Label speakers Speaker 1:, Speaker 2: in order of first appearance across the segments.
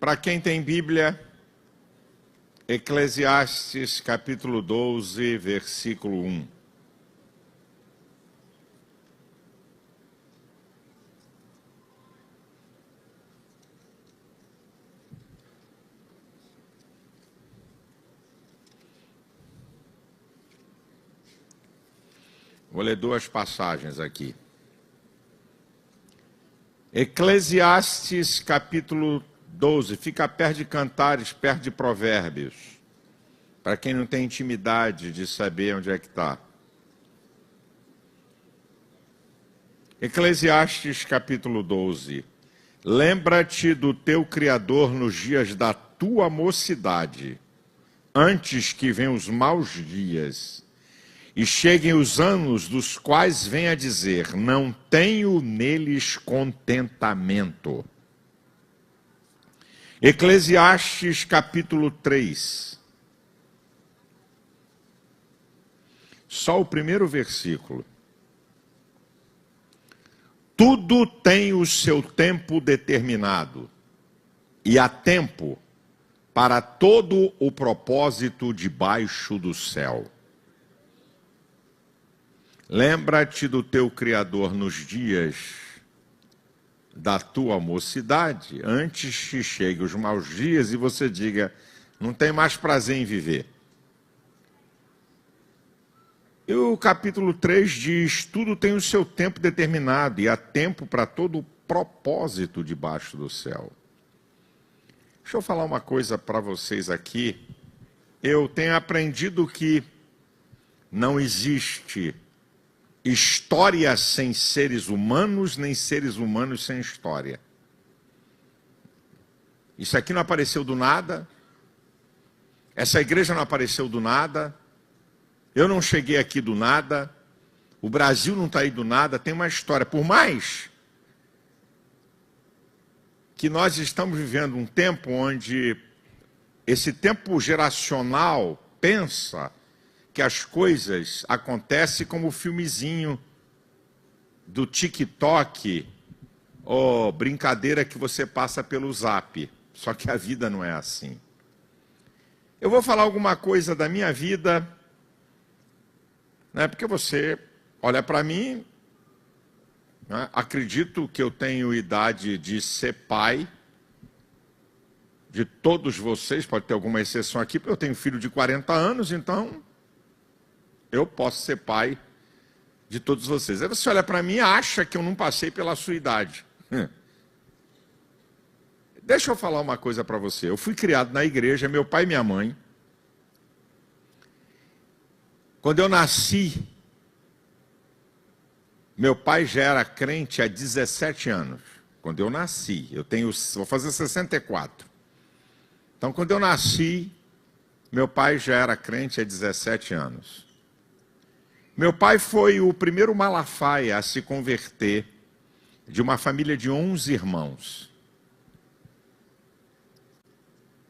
Speaker 1: Para quem tem Bíblia, Eclesiastes capítulo 12, versículo 1. Vou ler duas passagens aqui. Eclesiastes capítulo 12, fica perto de Cantares, perto de Provérbios, para quem não tem intimidade de saber onde é que está. Eclesiastes capítulo 12. Lembra-te do teu Criador nos dias da tua mocidade, antes que venham os maus dias, e cheguem os anos dos quais vem a dizer, não tenho neles contentamento. Eclesiastes capítulo 3. Só o primeiro versículo. Tudo tem o seu tempo determinado, e há tempo para todo o propósito debaixo do céu. Lembra-te do teu Criador nos dias da tua mocidade, antes que cheguem os maus dias e você diga, não tem mais prazer em viver. E o capítulo 3 diz, tudo tem o seu tempo determinado e há tempo para todo o propósito debaixo do céu. Deixa eu falar uma coisa para vocês aqui. Eu tenho aprendido que não existe história sem seres humanos, nem seres humanos sem história. Isso aqui não apareceu do nada. Essa igreja não apareceu do nada. Eu não cheguei aqui do nada. O Brasil não está aí do nada. Tem uma história. Por mais que nós estamos vivendo um tempo onde esse tempo geracional pensa que as coisas acontecem como o filmezinho do TikTok ou brincadeira que você passa pelo Zap. Só que a vida não é assim. Eu vou falar alguma coisa da minha vida, né, porque você olha para mim, né, acredito que eu tenho idade de ser pai de todos vocês, pode ter alguma exceção aqui, porque eu tenho filho de 40 anos, então eu posso ser pai de todos vocês. Aí você olha para mim e acha que eu não passei pela sua idade. Deixa eu falar uma coisa para você. Eu fui criado na igreja, meu pai e minha mãe. Quando eu nasci, meu pai já era crente há 17 anos. Quando eu nasci, vou fazer 64. Então, quando eu nasci, meu pai já era crente há 17 anos. Meu pai foi o primeiro Malafaia a se converter de uma família de 11 irmãos.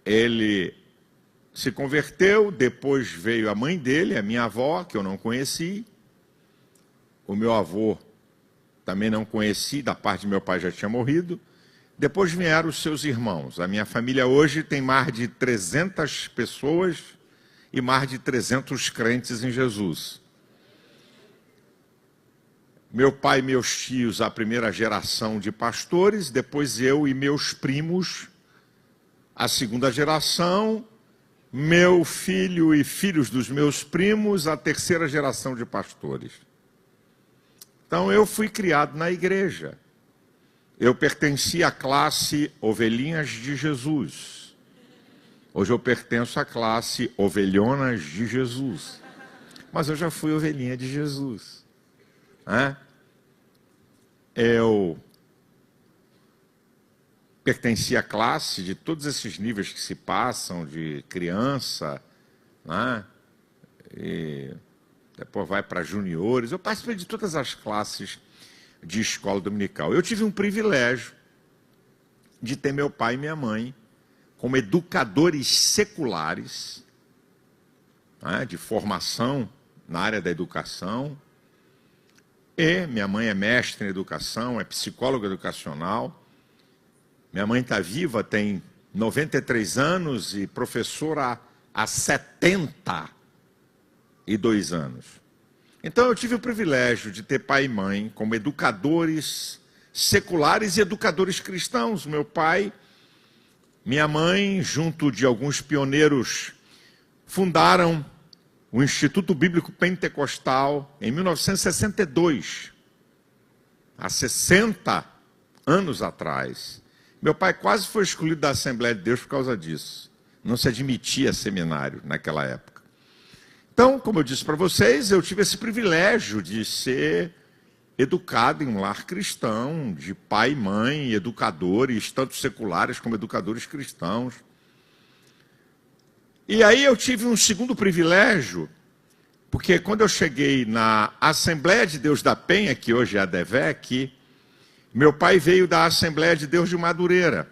Speaker 1: Ele se converteu, depois veio a mãe dele, a minha avó, que eu não conheci. O meu avô também não conheci, da parte de meu pai já tinha morrido. Depois vieram os seus irmãos. A minha família hoje tem mais de 300 pessoas e mais de 300 crentes em Jesus. Meu pai e meus tios, a primeira geração de pastores, depois eu e meus primos, a segunda geração, meu filho e filhos dos meus primos, a terceira geração de pastores. Então eu fui criado na igreja. Eu pertenci à classe Ovelhinhas de Jesus. Hoje eu pertenço à classe Ovelhonas de Jesus. Mas eu já fui ovelhinha de Jesus. Eu pertenci à classe de todos esses níveis que se passam, de criança, né? E depois vai para juniores. Eu participei de todas as classes de escola dominical. Eu tive um privilégio de ter meu pai e minha mãe como educadores seculares, né? De formação na área da educação. E minha mãe é mestre em educação, é psicóloga educacional. Minha mãe está viva, tem 93 anos e professor há 72 anos. Então eu tive o privilégio de ter pai e mãe como educadores seculares e educadores cristãos. Meu pai, minha mãe, junto de alguns pioneiros, fundaram o Instituto Bíblico Pentecostal em 1962, há 60 anos atrás. Meu pai quase foi excluído da Assembleia de Deus por causa disso. Não se admitia seminário naquela época. Então, como eu disse para vocês, eu tive esse privilégio de ser educado em um lar cristão, de pai e mãe, educadores, tanto seculares como educadores cristãos. E aí eu tive um segundo privilégio, porque quando eu cheguei na Assembleia de Deus da Penha, que hoje é a DEVEC, meu pai veio da Assembleia de Deus de Madureira.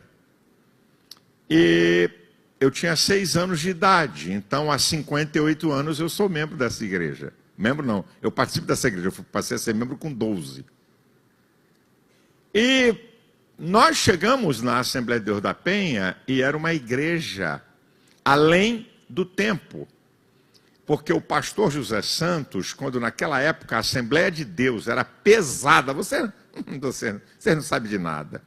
Speaker 1: E eu tinha 6 anos de idade, então há 58 anos eu sou membro dessa igreja. Membro não, eu participo dessa igreja, eu passei a ser membro com 12. E nós chegamos na Assembleia de Deus da Penha e era uma igreja além do tempo. Porque o pastor José Santos, quando naquela época a Assembleia de Deus era pesada, você não sabe de nada.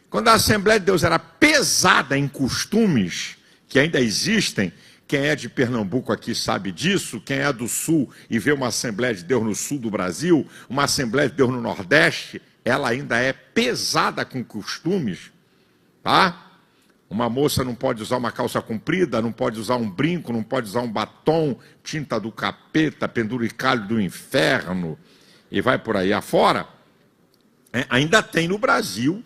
Speaker 1: Quando a Assembleia de Deus era pesada em costumes, que ainda existem, quem é de Pernambuco aqui sabe disso, quem é do Sul e vê uma Assembleia de Deus no Sul do Brasil, uma Assembleia de Deus no Nordeste, ela ainda é pesada com costumes, tá? Uma moça não pode usar uma calça comprida, não pode usar um brinco, não pode usar um batom, tinta do capeta, penduricalho do inferno, e vai por aí afora. Ainda tem no Brasil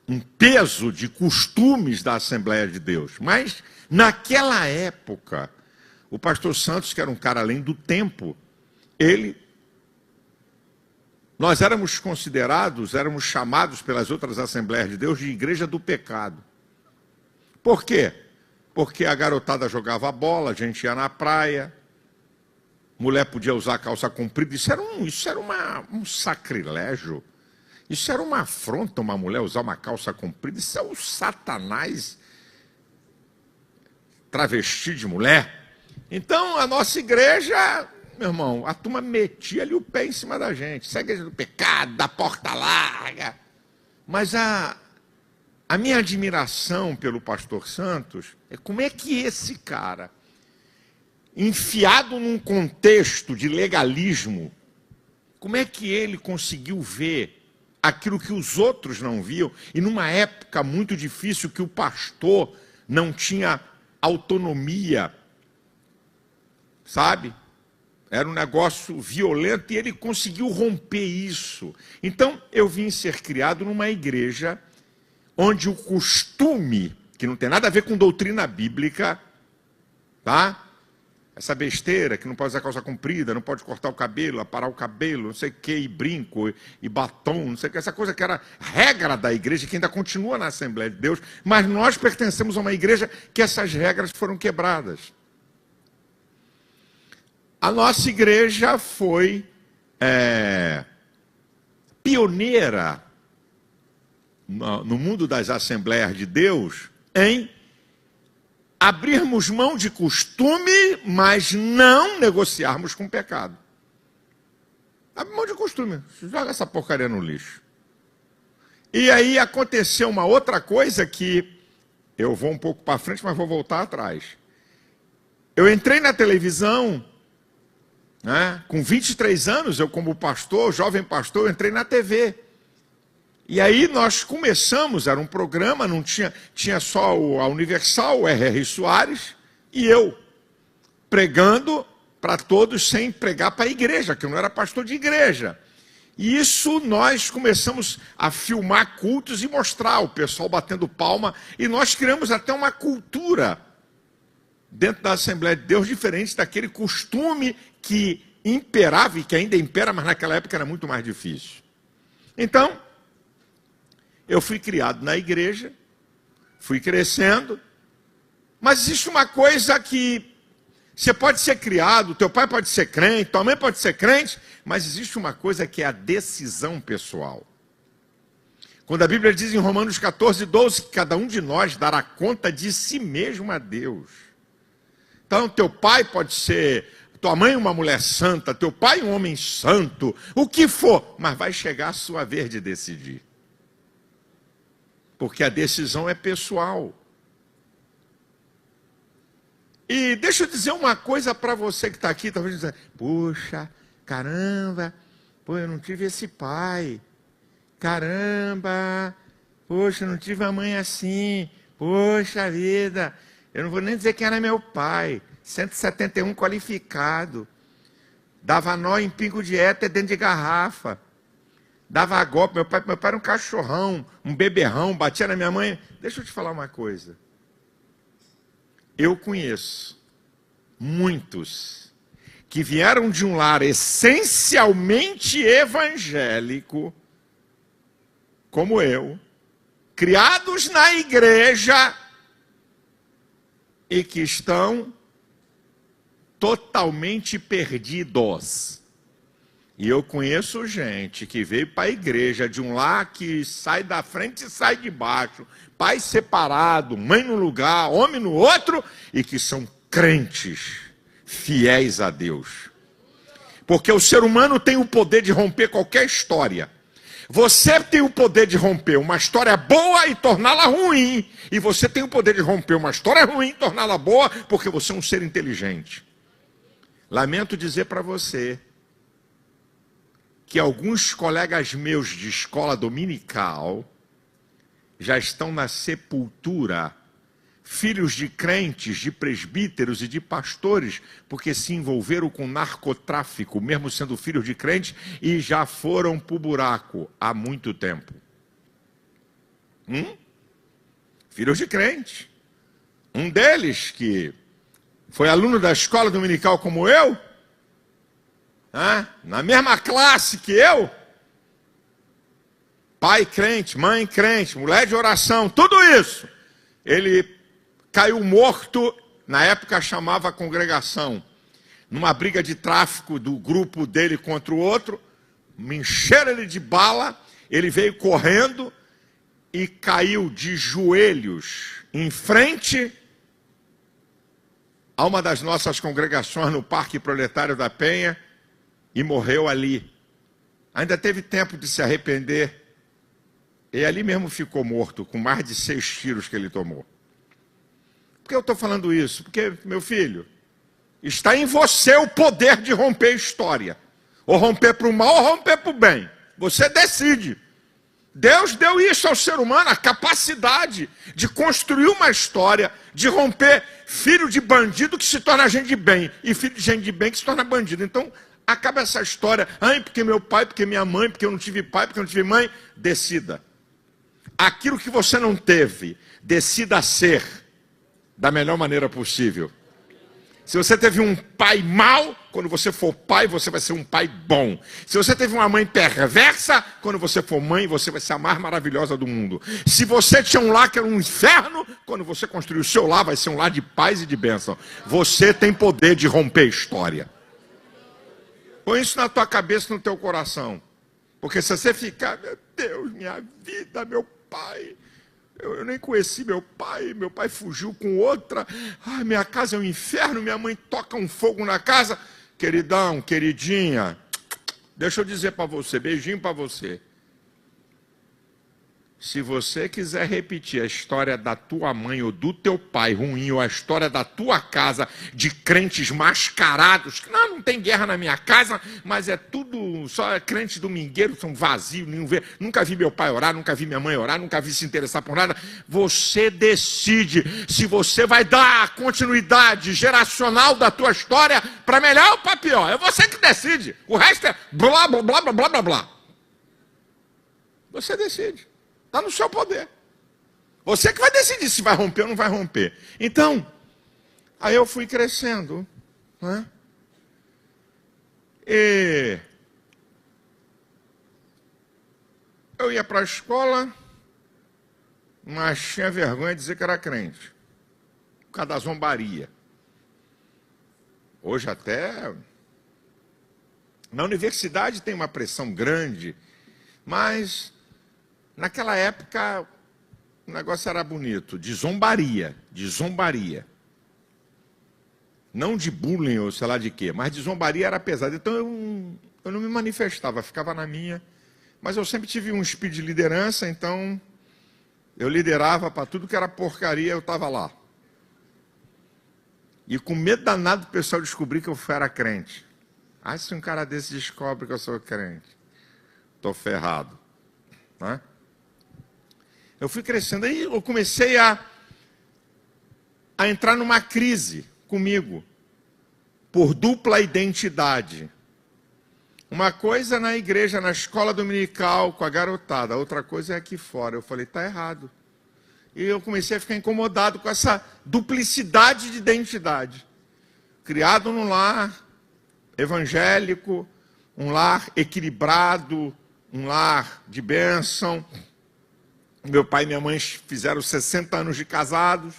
Speaker 1: um peso de costumes da Assembleia de Deus. Mas, naquela época, o pastor Santos, que era um cara além do tempo, nós éramos chamados pelas outras Assembleias de Deus de igreja do pecado. Por quê? Porque a garotada jogava bola, a gente ia na praia, mulher podia usar calça comprida, isso era um sacrilégio, isso era uma afronta, uma mulher usar uma calça comprida, isso é o Satanás travesti de mulher. Então a nossa igreja, meu irmão, a turma metia ali o pé em cima da gente. Isso é a igreja do pecado, da porta larga. Mas a minha admiração pelo pastor Santos é como é que esse cara, enfiado num contexto de legalismo, como é que ele conseguiu ver aquilo que os outros não viam, e numa época muito difícil que o pastor não tinha autonomia, sabe? Era um negócio violento e ele conseguiu romper isso. Então, eu vim ser criado numa igreja onde o costume, que não tem nada a ver com doutrina bíblica, tá? Essa besteira que não pode usar calça comprida, não pode cortar o cabelo, aparar o cabelo, não sei o que, e brinco, e batom, não sei o que, essa coisa que era regra da igreja, que ainda continua na Assembleia de Deus, mas nós pertencemos a uma igreja que essas regras foram quebradas. A nossa igreja foi pioneira no mundo das Assembleias de Deus em abrirmos mão de costume, mas não negociarmos com o pecado. Abre mão de costume, joga essa porcaria no lixo. E aí aconteceu uma outra coisa que eu vou um pouco para frente, mas vou voltar atrás. Eu entrei na televisão, né, com 23 anos, eu como pastor, jovem pastor, eu entrei na TV. E aí nós começamos, era um programa, não tinha só a Universal, o R.R. Soares, e eu pregando para todos sem pregar para a igreja, que eu não era pastor de igreja. E isso nós começamos a filmar cultos e mostrar o pessoal batendo palma, e nós criamos até uma cultura dentro da Assembleia de Deus diferente daquele costume que imperava e que ainda impera, mas naquela época era muito mais difícil. Então, eu fui criado na igreja, fui crescendo, mas existe uma coisa que você pode ser criado, teu pai pode ser crente, tua mãe pode ser crente, mas existe uma coisa que é a decisão pessoal. Quando a Bíblia diz em Romanos 14:12 que cada um de nós dará conta de si mesmo a Deus. Então, teu pai pode ser, tua mãe uma mulher santa, teu pai um homem santo, o que for, mas vai chegar a sua vez de decidir. Porque a decisão é pessoal. E deixa eu dizer uma coisa para você que está aqui, talvez dizendo, puxa, caramba, pô, eu não tive esse pai. Caramba, poxa, eu não tive uma mãe assim. Poxa vida, eu não vou nem dizer quem era meu pai. 171 qualificado. Dava nó em pingo de éter dentro de garrafa. Dava golpe. Meu pai era um cachorrão, um beberrão, batia na minha mãe. Deixa eu te falar uma coisa. Eu conheço muitos que vieram de um lar essencialmente evangélico, como eu, criados na igreja e que estão totalmente perdidos. E eu conheço gente que veio para a igreja de um lar que sai da frente e sai de baixo, pai separado, mãe num lugar, homem no outro, e que são crentes, fiéis a Deus. Porque o ser humano tem o poder de romper qualquer história. Você tem o poder de romper uma história boa e torná-la ruim. E você tem o poder de romper uma história ruim e torná-la boa, porque você é um ser inteligente. Lamento dizer para você que alguns colegas meus de escola dominical já estão na sepultura, filhos de crentes, de presbíteros e de pastores, porque se envolveram com narcotráfico, mesmo sendo filhos de crentes, e já foram para o buraco há muito tempo. Filhos de crente. Um deles, que foi aluno da escola dominical como eu, na mesma classe que eu, pai crente, mãe crente, mulher de oração, tudo isso, ele caiu morto, na época chamava a congregação, numa briga de tráfico do grupo dele contra o outro, me encheram ele de bala, ele veio correndo e caiu de joelhos em frente a uma das nossas congregações no Parque Proletário da Penha e morreu ali. Ainda teve tempo de se arrepender e ali mesmo ficou morto, com mais de 6 tiros que ele tomou. Por que eu estou falando isso? Porque, meu filho, está em você o poder de romper a história. Ou romper para o mal ou romper para o bem. Você decide. Deus deu isso ao ser humano, a capacidade de construir uma história, de romper filho de bandido que se torna gente de bem, e filho de gente de bem que se torna bandido. Então, acaba essa história, porque meu pai, porque minha mãe, porque eu não tive pai, porque eu não tive mãe. Decida. Aquilo que você não teve, decida ser da melhor maneira possível. Se você teve um pai mau, quando você for pai, você vai ser um pai bom. Se você teve uma mãe perversa, quando você for mãe, você vai ser a mais maravilhosa do mundo. Se você tinha um lar que era um inferno, quando você construir o seu lar, vai ser um lar de paz e de bênção. Você tem poder de romper história. Põe isso na tua cabeça, no teu coração. Porque se você ficar, meu Deus, minha vida, meu pai... Eu nem conheci meu pai fugiu com outra. Minha casa é um inferno, minha mãe toca um fogo na casa. Queridão, queridinha, deixa eu dizer para você, beijinho para você. Se você quiser repetir a história da tua mãe ou do teu pai ruim, ou a história da tua casa de crentes mascarados, que não tem guerra na minha casa, mas é tudo, só crentes domingueiros, são vazios, nunca vi meu pai orar, nunca vi minha mãe orar, nunca vi se interessar por nada. Você decide se você vai dar a continuidade geracional da tua história para melhor ou para pior. É você que decide. O resto é blá, blá, blá, blá, blá, blá, blá. Você decide. Está no seu poder. Você que vai decidir se vai romper ou não vai romper. Então, aí eu fui crescendo. Né? E eu ia para a escola, mas tinha vergonha de dizer que era crente. Por causa da zombaria. Hoje até... Na universidade tem uma pressão grande, mas... Naquela época, o negócio era bonito, de zombaria, de zombaria. Não de bullying ou sei lá de quê, mas de zombaria era pesado. Então eu não me manifestava, ficava na minha. Mas eu sempre tive um espírito de liderança, então eu liderava para tudo que era porcaria, eu estava lá. E com medo danado do pessoal descobrir que eu era crente. Ah, se um cara desse descobre que eu sou crente, estou ferrado. Né? Eu fui crescendo, aí eu comecei a entrar numa crise comigo, por dupla identidade. Uma coisa na igreja, na escola dominical, com a garotada, outra coisa é aqui fora. Eu falei, está errado. E eu comecei a ficar incomodado com essa duplicidade de identidade. Criado num lar evangélico, um lar equilibrado, um lar de bênção. Meu pai e minha mãe fizeram 60 anos de casados.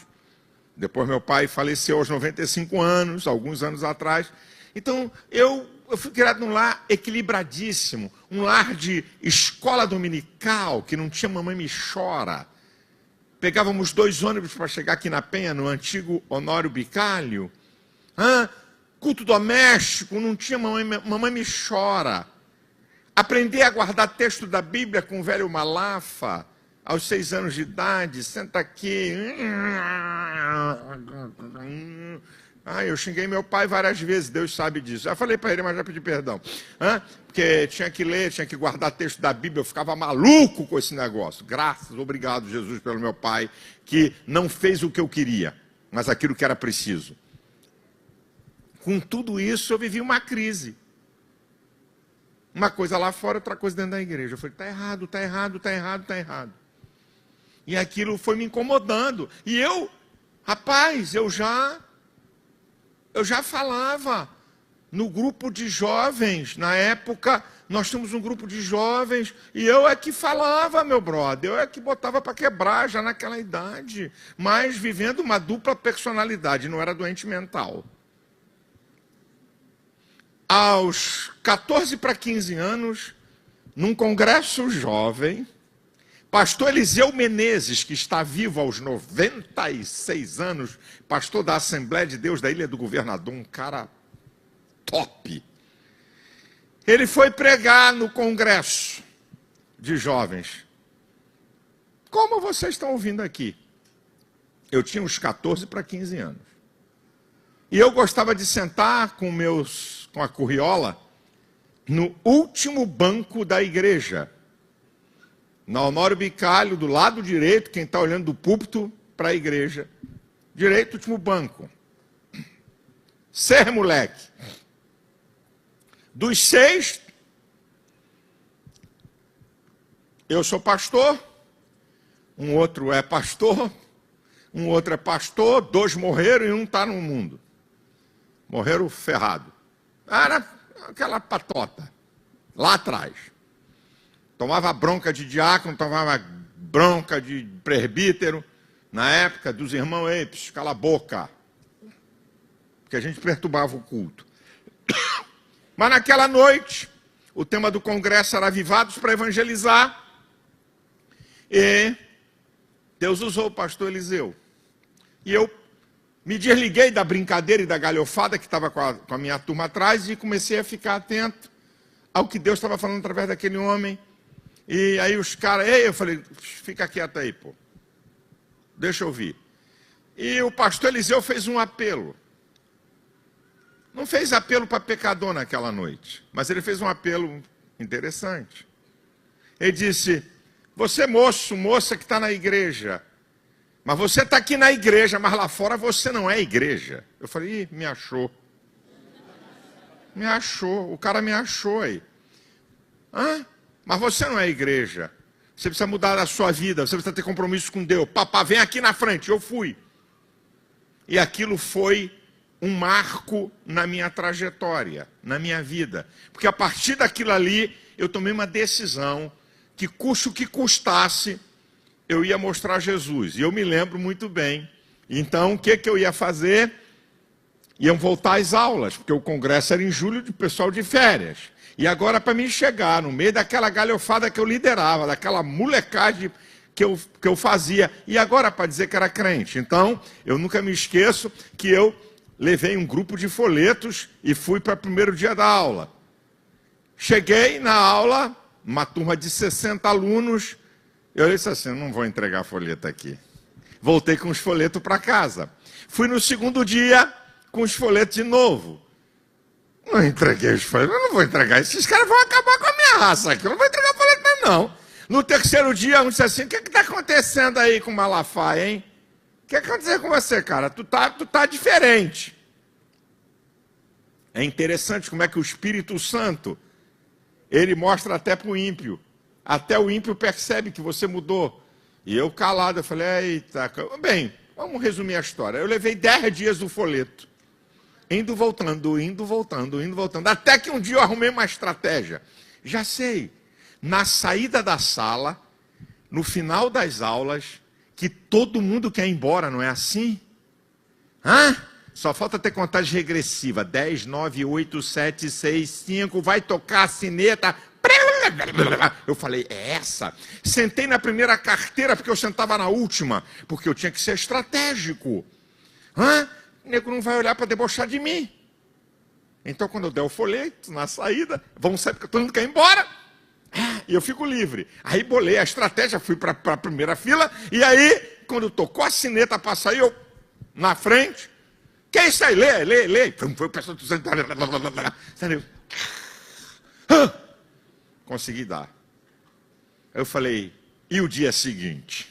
Speaker 1: Depois meu pai faleceu aos 95 anos, alguns anos atrás. Então, eu fui criado num lar equilibradíssimo, um lar de escola dominical, que não tinha mamãe me chora. Pegávamos 2 ônibus para chegar aqui na Penha, no antigo Honório Bicalho. Culto doméstico, não tinha mamãe me chora. Aprender a guardar texto da Bíblia com o velho Malafa, aos 6 anos de idade, senta aqui. Eu xinguei meu pai várias vezes, Deus sabe disso. Já falei para ele, mas já pedi perdão. Porque tinha que ler, tinha que guardar texto da Bíblia, eu ficava maluco com esse negócio. Graças, obrigado, Jesus, pelo meu pai, que não fez o que eu queria, mas aquilo que era preciso. Com tudo isso, eu vivi uma crise. Uma coisa lá fora, outra coisa dentro da igreja. Eu falei, está errado, está errado, está errado, está errado. E aquilo foi me incomodando. E eu, rapaz, eu já falava no grupo de jovens. Na época, nós tínhamos um grupo de jovens. E eu é que falava, meu brother. Eu é que botava para quebrar já naquela idade. Mas vivendo uma dupla personalidade. Não era doente mental. Aos 14 para 15 anos, num congresso jovem, pastor Eliseu Menezes, que está vivo aos 96 anos, pastor da Assembleia de Deus da Ilha do Governador, um cara top. Ele foi pregar no congresso de jovens. Como vocês estão ouvindo aqui? Eu tinha uns 14 para 15 anos. E eu gostava de sentar com a curriola no último banco da igreja. Na Honório Bicalho, do lado direito, quem está olhando do púlpito para a igreja. Direito, último banco. Ser moleque. Dos 6, eu sou pastor, um outro é pastor, um outro é pastor, 2 morreram e um está no mundo. Morreram ferrado. Era aquela patota, lá atrás. Tomava bronca de diácono, tomava bronca de presbítero. Na época dos irmãos, ei, cala a boca. Porque a gente perturbava o culto. Mas naquela noite, o tema do congresso era avivados para evangelizar. E Deus usou o pastor Eliseu. E eu me desliguei da brincadeira e da galhofada que estava com a minha turma atrás e comecei a ficar atento ao que Deus estava falando através daquele homem. E aí os caras, eu falei, fica quieto aí, pô. Deixa eu ouvir. E o pastor Eliseu fez um apelo. Não fez apelo para pecador naquela noite, mas ele fez um apelo interessante. Ele disse, você moço, moça que está na igreja, mas você está aqui na igreja, mas lá fora você não é igreja. Eu falei, me achou. Me achou, o cara me achou aí. Mas você não é igreja. Você precisa mudar a sua vida, você precisa ter compromisso com Deus. Papá, vem aqui na frente, eu fui. E aquilo foi um marco na minha trajetória, na minha vida. Porque a partir daquilo ali, eu tomei uma decisão que custe o que custasse, eu ia mostrar Jesus. E eu me lembro muito bem. Então, o que eu ia fazer? Iam voltar às aulas, porque o congresso era em julho de pessoal de férias. E agora, para mim chegar no meio daquela galhofada que eu liderava, daquela molecagem que eu fazia, e agora para dizer que era crente. Então, eu nunca me esqueço que eu levei um grupo de folhetos e fui para o primeiro dia da aula. Cheguei na aula, uma turma de 60 alunos, eu disse assim, não vou entregar folheto aqui. Voltei com os folhetos para casa. Fui no segundo dia com os folhetos de novo. Não entreguei os folhetos, eu não vou entregar. Esses caras vão acabar com a minha raça aqui, eu não vou entregar folheto não. No terceiro dia, um disse assim, o que está acontecendo aí com o Malafaia, hein? O que aconteceu com você, cara? Tu tá diferente. É interessante como é que o Espírito Santo, ele mostra até para o ímpio. Até o ímpio percebe que você mudou. E eu calado, eu falei, eita, bem, vamos resumir a história. Eu levei 10 dias do folheto. Indo, voltando, indo, voltando, indo, voltando. Até que um dia eu arrumei uma estratégia. Já sei, na saída da sala, no final das aulas, que todo mundo quer ir embora, não é assim? Hã? Só falta ter contagem regressiva. 10, 9, 8, 7, 6, 5, vai tocar a sineta. Eu falei, é essa? Sentei na primeira carteira porque eu sentava na última, porque eu tinha que ser estratégico. Hã? O nego não vai olhar para debochar de mim. Então, quando eu der o folheto na saída, vamos sair porque todo mundo quer ir embora. E eu fico livre. Aí bolei a estratégia, fui para a primeira fila, e aí, quando tocou a sineta para sair, eu na frente. Que é isso aí? Lê. Foi o pessoal do consegui dar. Eu falei, e o dia seguinte?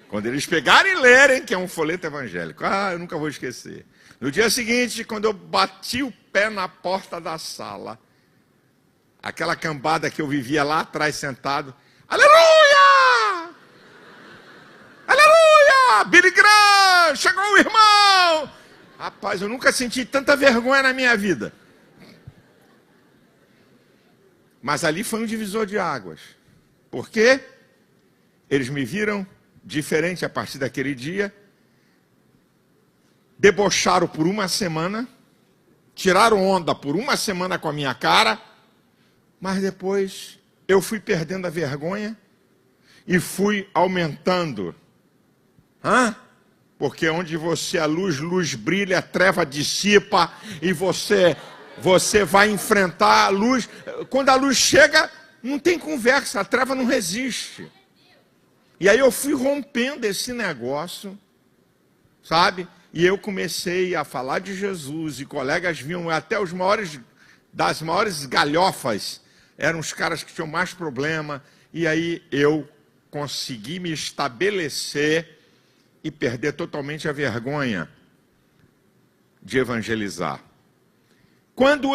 Speaker 1: Quando eles pegarem e lerem, que é um folheto evangélico. Eu nunca vou esquecer. No dia seguinte, quando eu bati o pé na porta da sala, aquela cambada que eu vivia lá atrás sentado, aleluia! Aleluia! Billy Graham! Chegou o irmão! Rapaz, eu nunca senti tanta vergonha na minha vida. Mas ali foi um divisor de águas. Por quê? Eles me viram diferente a partir daquele dia. Debocharam por uma semana. Tiraram onda por uma semana com a minha cara. Mas depois eu fui perdendo a vergonha e fui aumentando. Porque onde você a luz brilha, a treva dissipa e você vai enfrentar a luz. Quando a luz chega, não tem conversa, a treva não resiste. E aí eu fui rompendo esse negócio, sabe? E eu comecei a falar de Jesus e colegas vinham até das maiores galhofas. Eram os caras que tinham mais problema. E aí eu consegui me estabelecer e perder totalmente a vergonha de evangelizar. Quando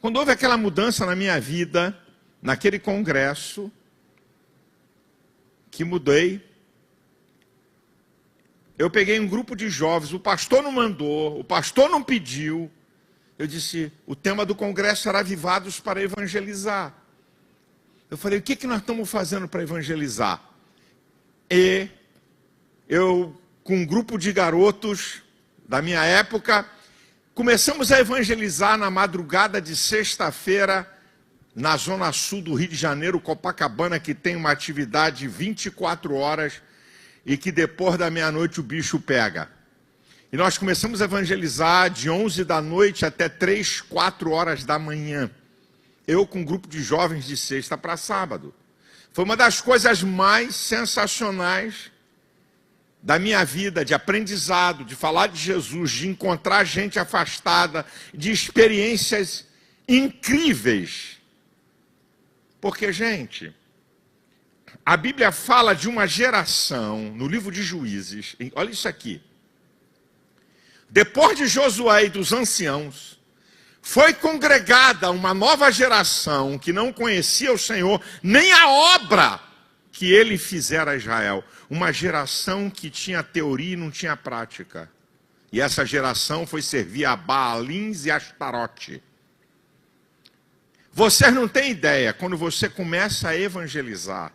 Speaker 1: houve aquela mudança na minha vida, naquele congresso, que mudei, eu peguei um grupo de jovens, o pastor não mandou, o pastor não pediu, eu disse, o tema do congresso era avivados para evangelizar. Eu falei, o que nós estamos fazendo para evangelizar? E eu, com um grupo de garotos da minha época, começamos a evangelizar na madrugada de sexta-feira, na zona sul do Rio de Janeiro, Copacabana, que tem uma atividade 24 horas e que depois da meia-noite o bicho pega. E nós começamos a evangelizar de 11 da noite até 3, 4 horas da manhã. Eu com um grupo de jovens de sexta para sábado. Foi uma das coisas mais sensacionais da minha vida, de aprendizado, de falar de Jesus, de encontrar gente afastada, de experiências incríveis. Porque, gente, a Bíblia fala de uma geração, no livro de Juízes, olha isso aqui. Depois de Josué e dos anciãos, foi congregada uma nova geração que não conhecia o Senhor, nem a obra que ele fizera a Israel. Uma geração que tinha teoria e não tinha prática. E essa geração foi servir a Baalins e Astarote. Vocês não têm ideia, quando você começa a evangelizar,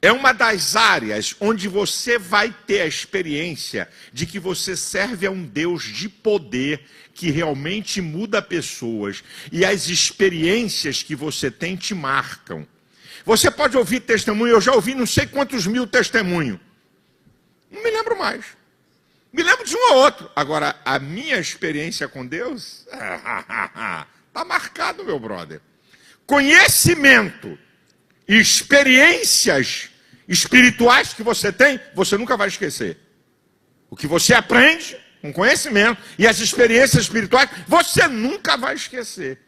Speaker 1: É uma das áreas onde você vai ter a experiência de que você serve a um Deus de poder que realmente muda pessoas. E as experiências que você tem te marcam. Você pode ouvir testemunho, eu já ouvi não sei quantos mil testemunhos. Não me lembro mais. Me lembro de um ou outro. Agora, a minha experiência com Deus está marcado, meu brother. Conhecimento, experiências espirituais que você tem, você nunca vai esquecer. O que você aprende com conhecimento e as experiências espirituais, você nunca vai esquecer.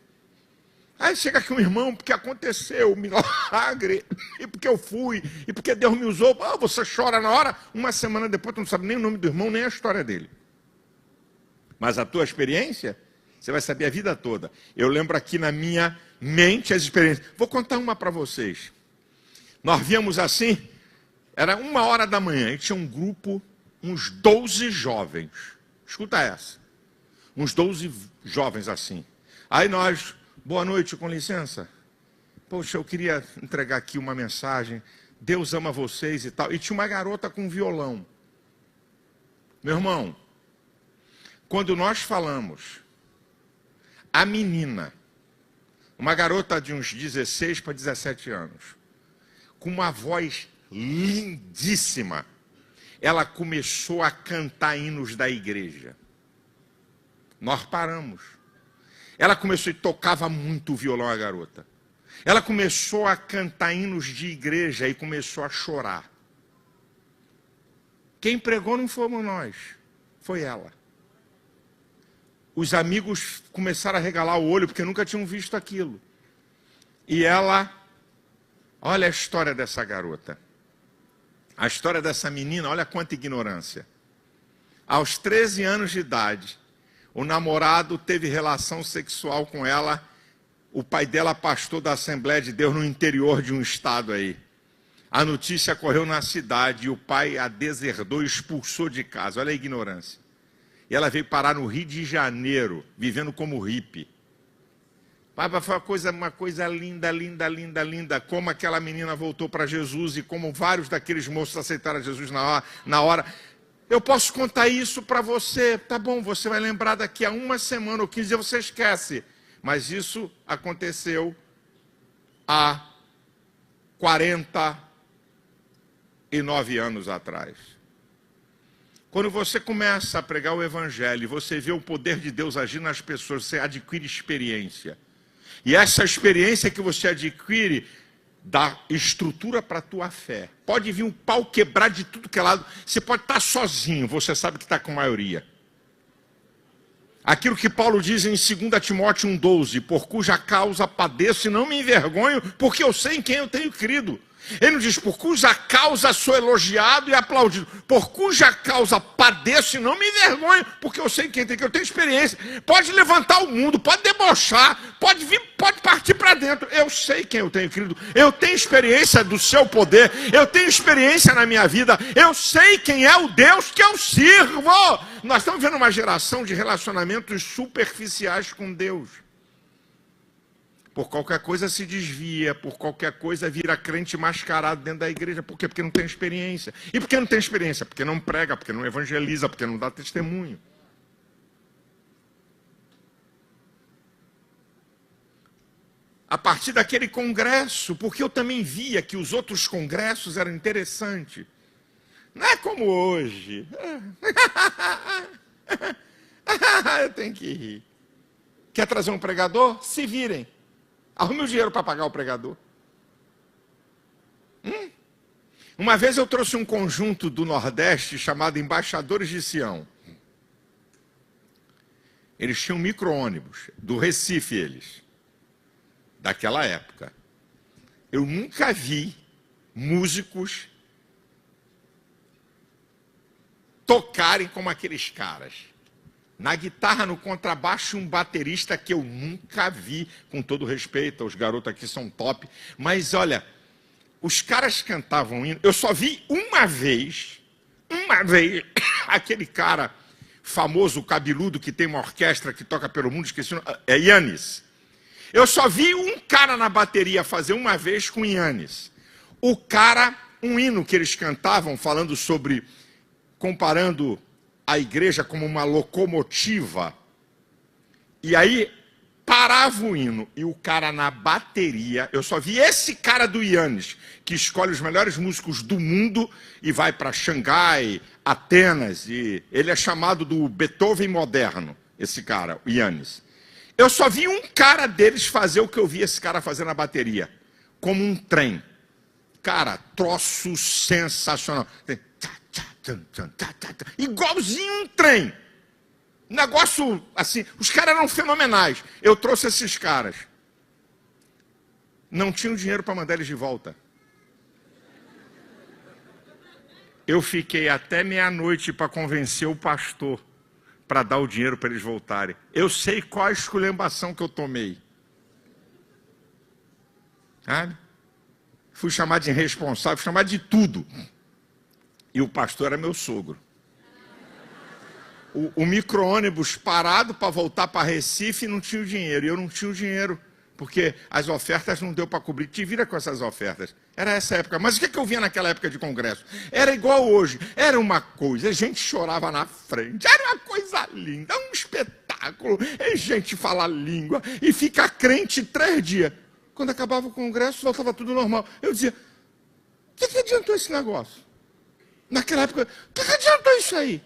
Speaker 1: Aí chega aqui um irmão, porque aconteceu um milagre, e porque eu fui, e porque Deus me usou. Ah, você chora na hora, uma semana depois tu não sabe nem o nome do irmão, nem a história dele. Mas a tua experiência, você vai saber a vida toda. Eu lembro aqui na minha mente as experiências. Vou contar uma para vocês. Nós víamos assim, era 1h da manhã, e tinha um grupo, uns 12 jovens. Escuta essa. Uns 12 jovens assim. Aí nós, boa noite, com licença. Poxa, eu queria entregar aqui uma mensagem. Deus ama vocês e tal. E tinha uma garota com violão. Meu irmão, quando nós falamos, a menina, uma garota de uns 16 para 17 anos, com uma voz lindíssima, ela começou a cantar hinos da igreja. Nós paramos. Ela começou e tocava muito o violão, a garota. Ela começou a cantar hinos de igreja e começou a chorar. Quem pregou não fomos nós, foi ela. Os amigos começaram a regalar o olho porque nunca tinham visto aquilo. E ela, olha a história dessa garota. A história dessa menina, olha quanta ignorância. Aos 13 anos de idade, o namorado teve relação sexual com ela. O pai dela, pastor da Assembleia de Deus no interior de um estado aí. A notícia correu na cidade e o pai a deserdou e expulsou de casa. Olha a ignorância. E ela veio parar no Rio de Janeiro, vivendo como hippie. Foi uma coisa linda, linda, linda, linda. Como aquela menina voltou para Jesus e como vários daqueles moços aceitaram Jesus na hora. Eu posso contar isso para você. Tá bom, você vai lembrar daqui a uma semana ou 15 dias, você esquece. Mas isso aconteceu há 49 anos atrás. Quando você começa a pregar o Evangelho, você vê o poder de Deus agir nas pessoas, você adquire experiência. E essa experiência que você adquire dá estrutura para a tua fé. Pode vir um pau quebrar de tudo que é lado. Você pode estar sozinho, você sabe que está com maioria. Aquilo que Paulo diz em 2 Timóteo 1,12, por cuja causa padeço e não me envergonho, porque eu sei em quem eu tenho crido. Ele não diz, por cuja causa sou elogiado e aplaudido. Por cuja causa padeço e não me envergonho, porque eu sei quem tem que eu tenho experiência. Pode levantar o mundo, pode debochar, pode vir, pode partir para dentro. Eu sei quem eu tenho, querido. Eu tenho experiência do seu poder. Eu tenho experiência na minha vida. Eu sei quem é o Deus que eu sirvo. Nós estamos vendo uma geração de relacionamentos superficiais com Deus. Por qualquer coisa se desvia, por qualquer coisa vira crente mascarado dentro da igreja. Por quê? Porque não tem experiência. E por que não tem experiência? Porque não prega, porque não evangeliza, porque não dá testemunho. A partir daquele congresso, porque eu também via que os outros congressos eram interessantes. Não é como hoje. Eu tenho que rir. Quer trazer um pregador? Se virem. Arrume o dinheiro para pagar o pregador. Uma vez eu trouxe um conjunto do Nordeste chamado Embaixadores de Sião. Eles tinham micro-ônibus, do Recife eles, daquela época. Eu nunca vi músicos tocarem como aqueles caras. Na guitarra, no contrabaixo, um baterista que eu nunca vi, com todo respeito, os garotos aqui são top. Mas olha, os caras cantavam hino. Eu só vi uma vez, aquele cara famoso, cabeludo, que tem uma orquestra que toca pelo mundo, esqueci o nome, é Yannis. Eu só vi um cara na bateria fazer uma vez com Yannis. O cara um hino que eles cantavam falando sobre, comparando a igreja como uma locomotiva. E aí parava o hino e o cara na bateria, eu só vi esse cara do Yannis, que escolhe os melhores músicos do mundo e vai para Xangai, Atenas, e ele é chamado do Beethoven moderno, esse cara, o Yannis. Eu só vi um cara deles fazer o que eu vi esse cara fazer na bateria, como um trem. Cara, troço sensacional. Igualzinho um trem. Negócio assim, os caras eram fenomenais. Eu trouxe esses caras. Não tinham dinheiro para mandar eles de volta. Eu fiquei até meia-noite para convencer o pastor para dar o dinheiro para eles voltarem. Eu sei qual a esculhambação que eu tomei. Sabe? Fui chamado de irresponsável, fui chamado de tudo. E o pastor era meu sogro. O micro-ônibus parado para voltar para Recife não tinha o dinheiro. E eu não tinha o dinheiro, porque as ofertas não deu para cobrir. Te vira com essas ofertas. Era essa época. Mas o que eu via naquela época de congresso? Era igual hoje. Era uma coisa, a gente chorava na frente. Era uma coisa linda, um espetáculo. E gente fala língua e fica crente 3 dias. Quando acabava o congresso, voltava tudo normal. Eu dizia, o que adiantou esse negócio? Naquela época, o que adiantou isso aí?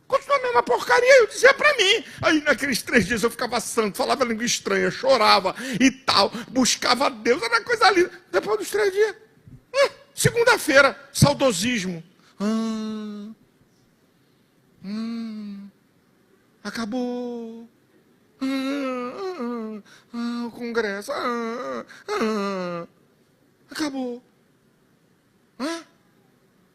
Speaker 1: Continua a mesma porcaria, eu dizia pra mim. Aí naqueles 3 dias eu ficava santo, falava língua estranha, chorava e tal, buscava Deus, era coisa linda. Depois dos 3 dias, segunda-feira, saudosismo. Acabou. O congresso. Acabou.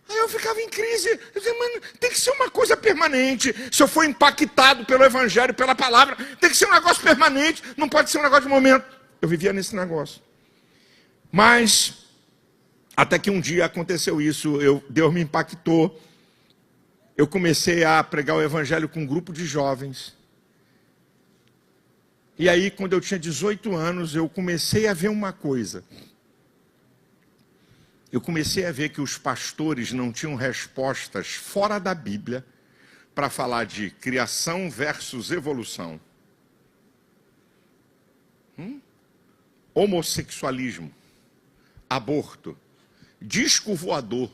Speaker 1: Aí eu ficava em crise. Eu dizia, mano, tem que ser uma coisa permanente. Se eu for impactado pelo evangelho, pela palavra, tem que ser um negócio permanente. Não pode ser um negócio de momento. Eu vivia nesse negócio. Mas, até que um dia aconteceu isso. Deus me impactou. Eu comecei a pregar o evangelho com um grupo de jovens. E aí, quando eu tinha 18 anos, eu comecei a ver uma coisa. Eu comecei a ver que os pastores não tinham respostas fora da Bíblia para falar de criação versus evolução. Homossexualismo, aborto, disco voador.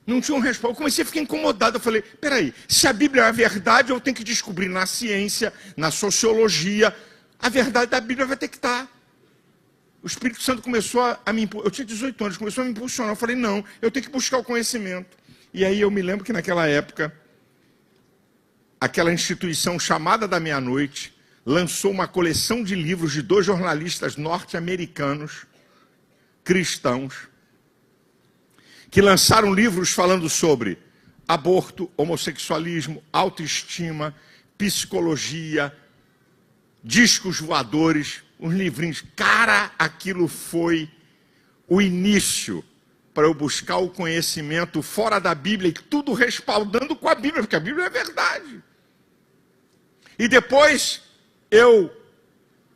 Speaker 1: Não tinham resposta. Eu comecei a ficar incomodado. Eu falei, peraí, se a Bíblia é a verdade, eu tenho que descobrir na ciência, na sociologia, a verdade da Bíblia vai ter que estar. O Espírito Santo começou a me impulsionar. Eu tinha 18 anos, começou a me impulsionar. Eu falei, não, eu tenho que buscar o conhecimento. E aí eu me lembro que naquela época, aquela instituição chamada da Meia-Noite lançou uma coleção de livros de 2 jornalistas norte-americanos, cristãos, que lançaram livros falando sobre aborto, homossexualismo, autoestima, psicologia, discos voadores, uns livrinhos. Cara, aquilo foi o início para eu buscar o conhecimento fora da Bíblia e tudo respaldando com a Bíblia, porque a Bíblia é verdade. E depois, eu,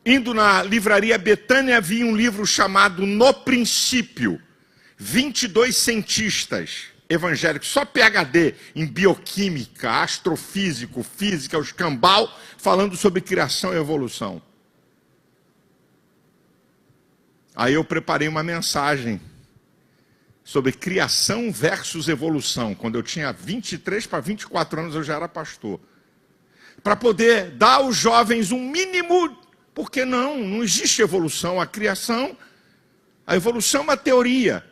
Speaker 1: indo na livraria Betânia, vi um livro chamado No Princípio, 22 cientistas evangélicos, só PhD em bioquímica, astrofísico, física, o escambau, falando sobre criação e evolução. Aí eu preparei uma mensagem sobre criação versus evolução. Quando eu tinha 23 para 24 anos, eu já era pastor. Para poder dar aos jovens um mínimo, porque não existe evolução. A evolução é uma teoria.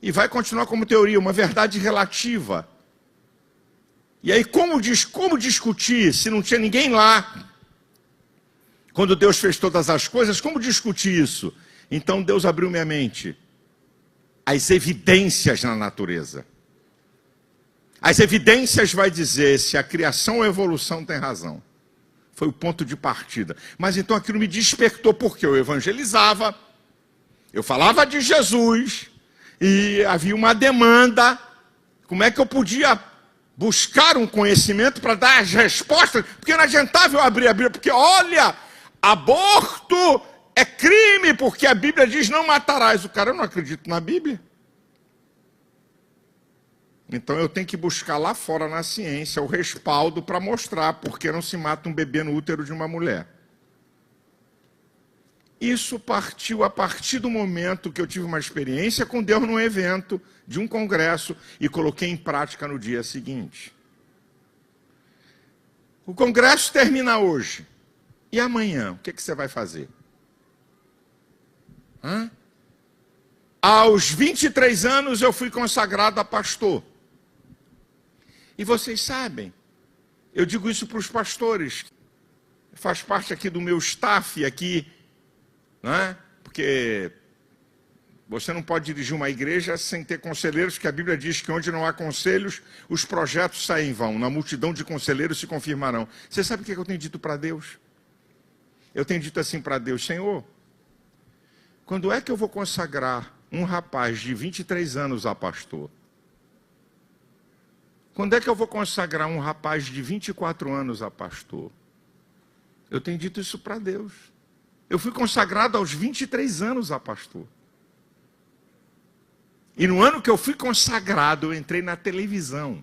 Speaker 1: E vai continuar como teoria, uma verdade relativa. E aí como discutir se não tinha ninguém lá? Quando Deus fez todas as coisas, como discutir isso? Então Deus abriu minha mente. As evidências na natureza. As evidências vai dizer se a criação ou a evolução tem razão. Foi o ponto de partida. Mas então aquilo me despertou, porque eu evangelizava, eu falava de Jesus, e havia uma demanda. Como é que eu podia buscar um conhecimento para dar as respostas? Porque não adiantava eu abrir a Bíblia, porque olha, aborto é crime, porque a Bíblia diz não matarás. O cara, eu não acredito na Bíblia. Então eu tenho que buscar lá fora na ciência o respaldo para mostrar por que não se mata um bebê no útero de uma mulher. Isso partiu a partir do momento que eu tive uma experiência com Deus num evento de um congresso e coloquei em prática no dia seguinte. O congresso termina hoje. E amanhã, o que você vai fazer? Aos 23 anos eu fui consagrado a pastor. E vocês sabem, eu digo isso para os pastores, faz parte aqui do meu staff aqui, não é? Porque você não pode dirigir uma igreja sem ter conselheiros, que a Bíblia diz que onde não há conselhos, os projetos saem em vão, na multidão de conselheiros se confirmarão. Você sabe o que eu tenho dito para Deus? Eu tenho dito assim para Deus: Senhor, quando é que eu vou consagrar um rapaz de 23 anos a pastor? Quando é que eu vou consagrar um rapaz de 24 anos a pastor? Eu tenho dito isso para Deus. Eu fui consagrado aos 23 anos a pastor. E no ano que eu fui consagrado, eu entrei na televisão.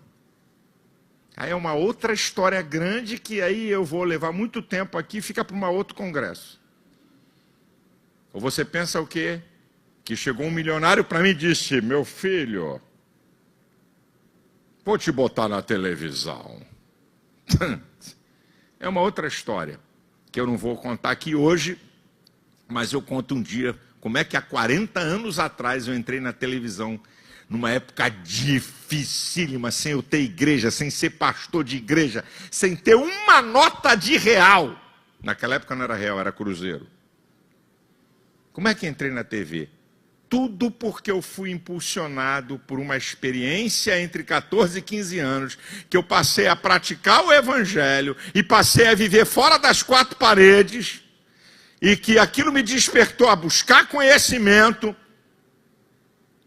Speaker 1: Aí é uma outra história grande que aí eu vou levar muito tempo aqui, fica para um outro congresso. Ou você pensa o quê? Que chegou um milionário para mim e disse: meu filho, vou te botar na televisão. É uma outra história, que eu não vou contar aqui hoje, mas eu conto um dia como é que há 40 anos atrás eu entrei na televisão, numa época dificílima, sem eu ter igreja, sem ser pastor de igreja, sem ter uma nota de real. Naquela época não era real, era cruzeiro. Como é que entrei na TV? Tudo porque eu fui impulsionado por uma experiência entre 14 e 15 anos, que eu passei a praticar o Evangelho e passei a viver fora das quatro paredes, e que aquilo me despertou a buscar conhecimento.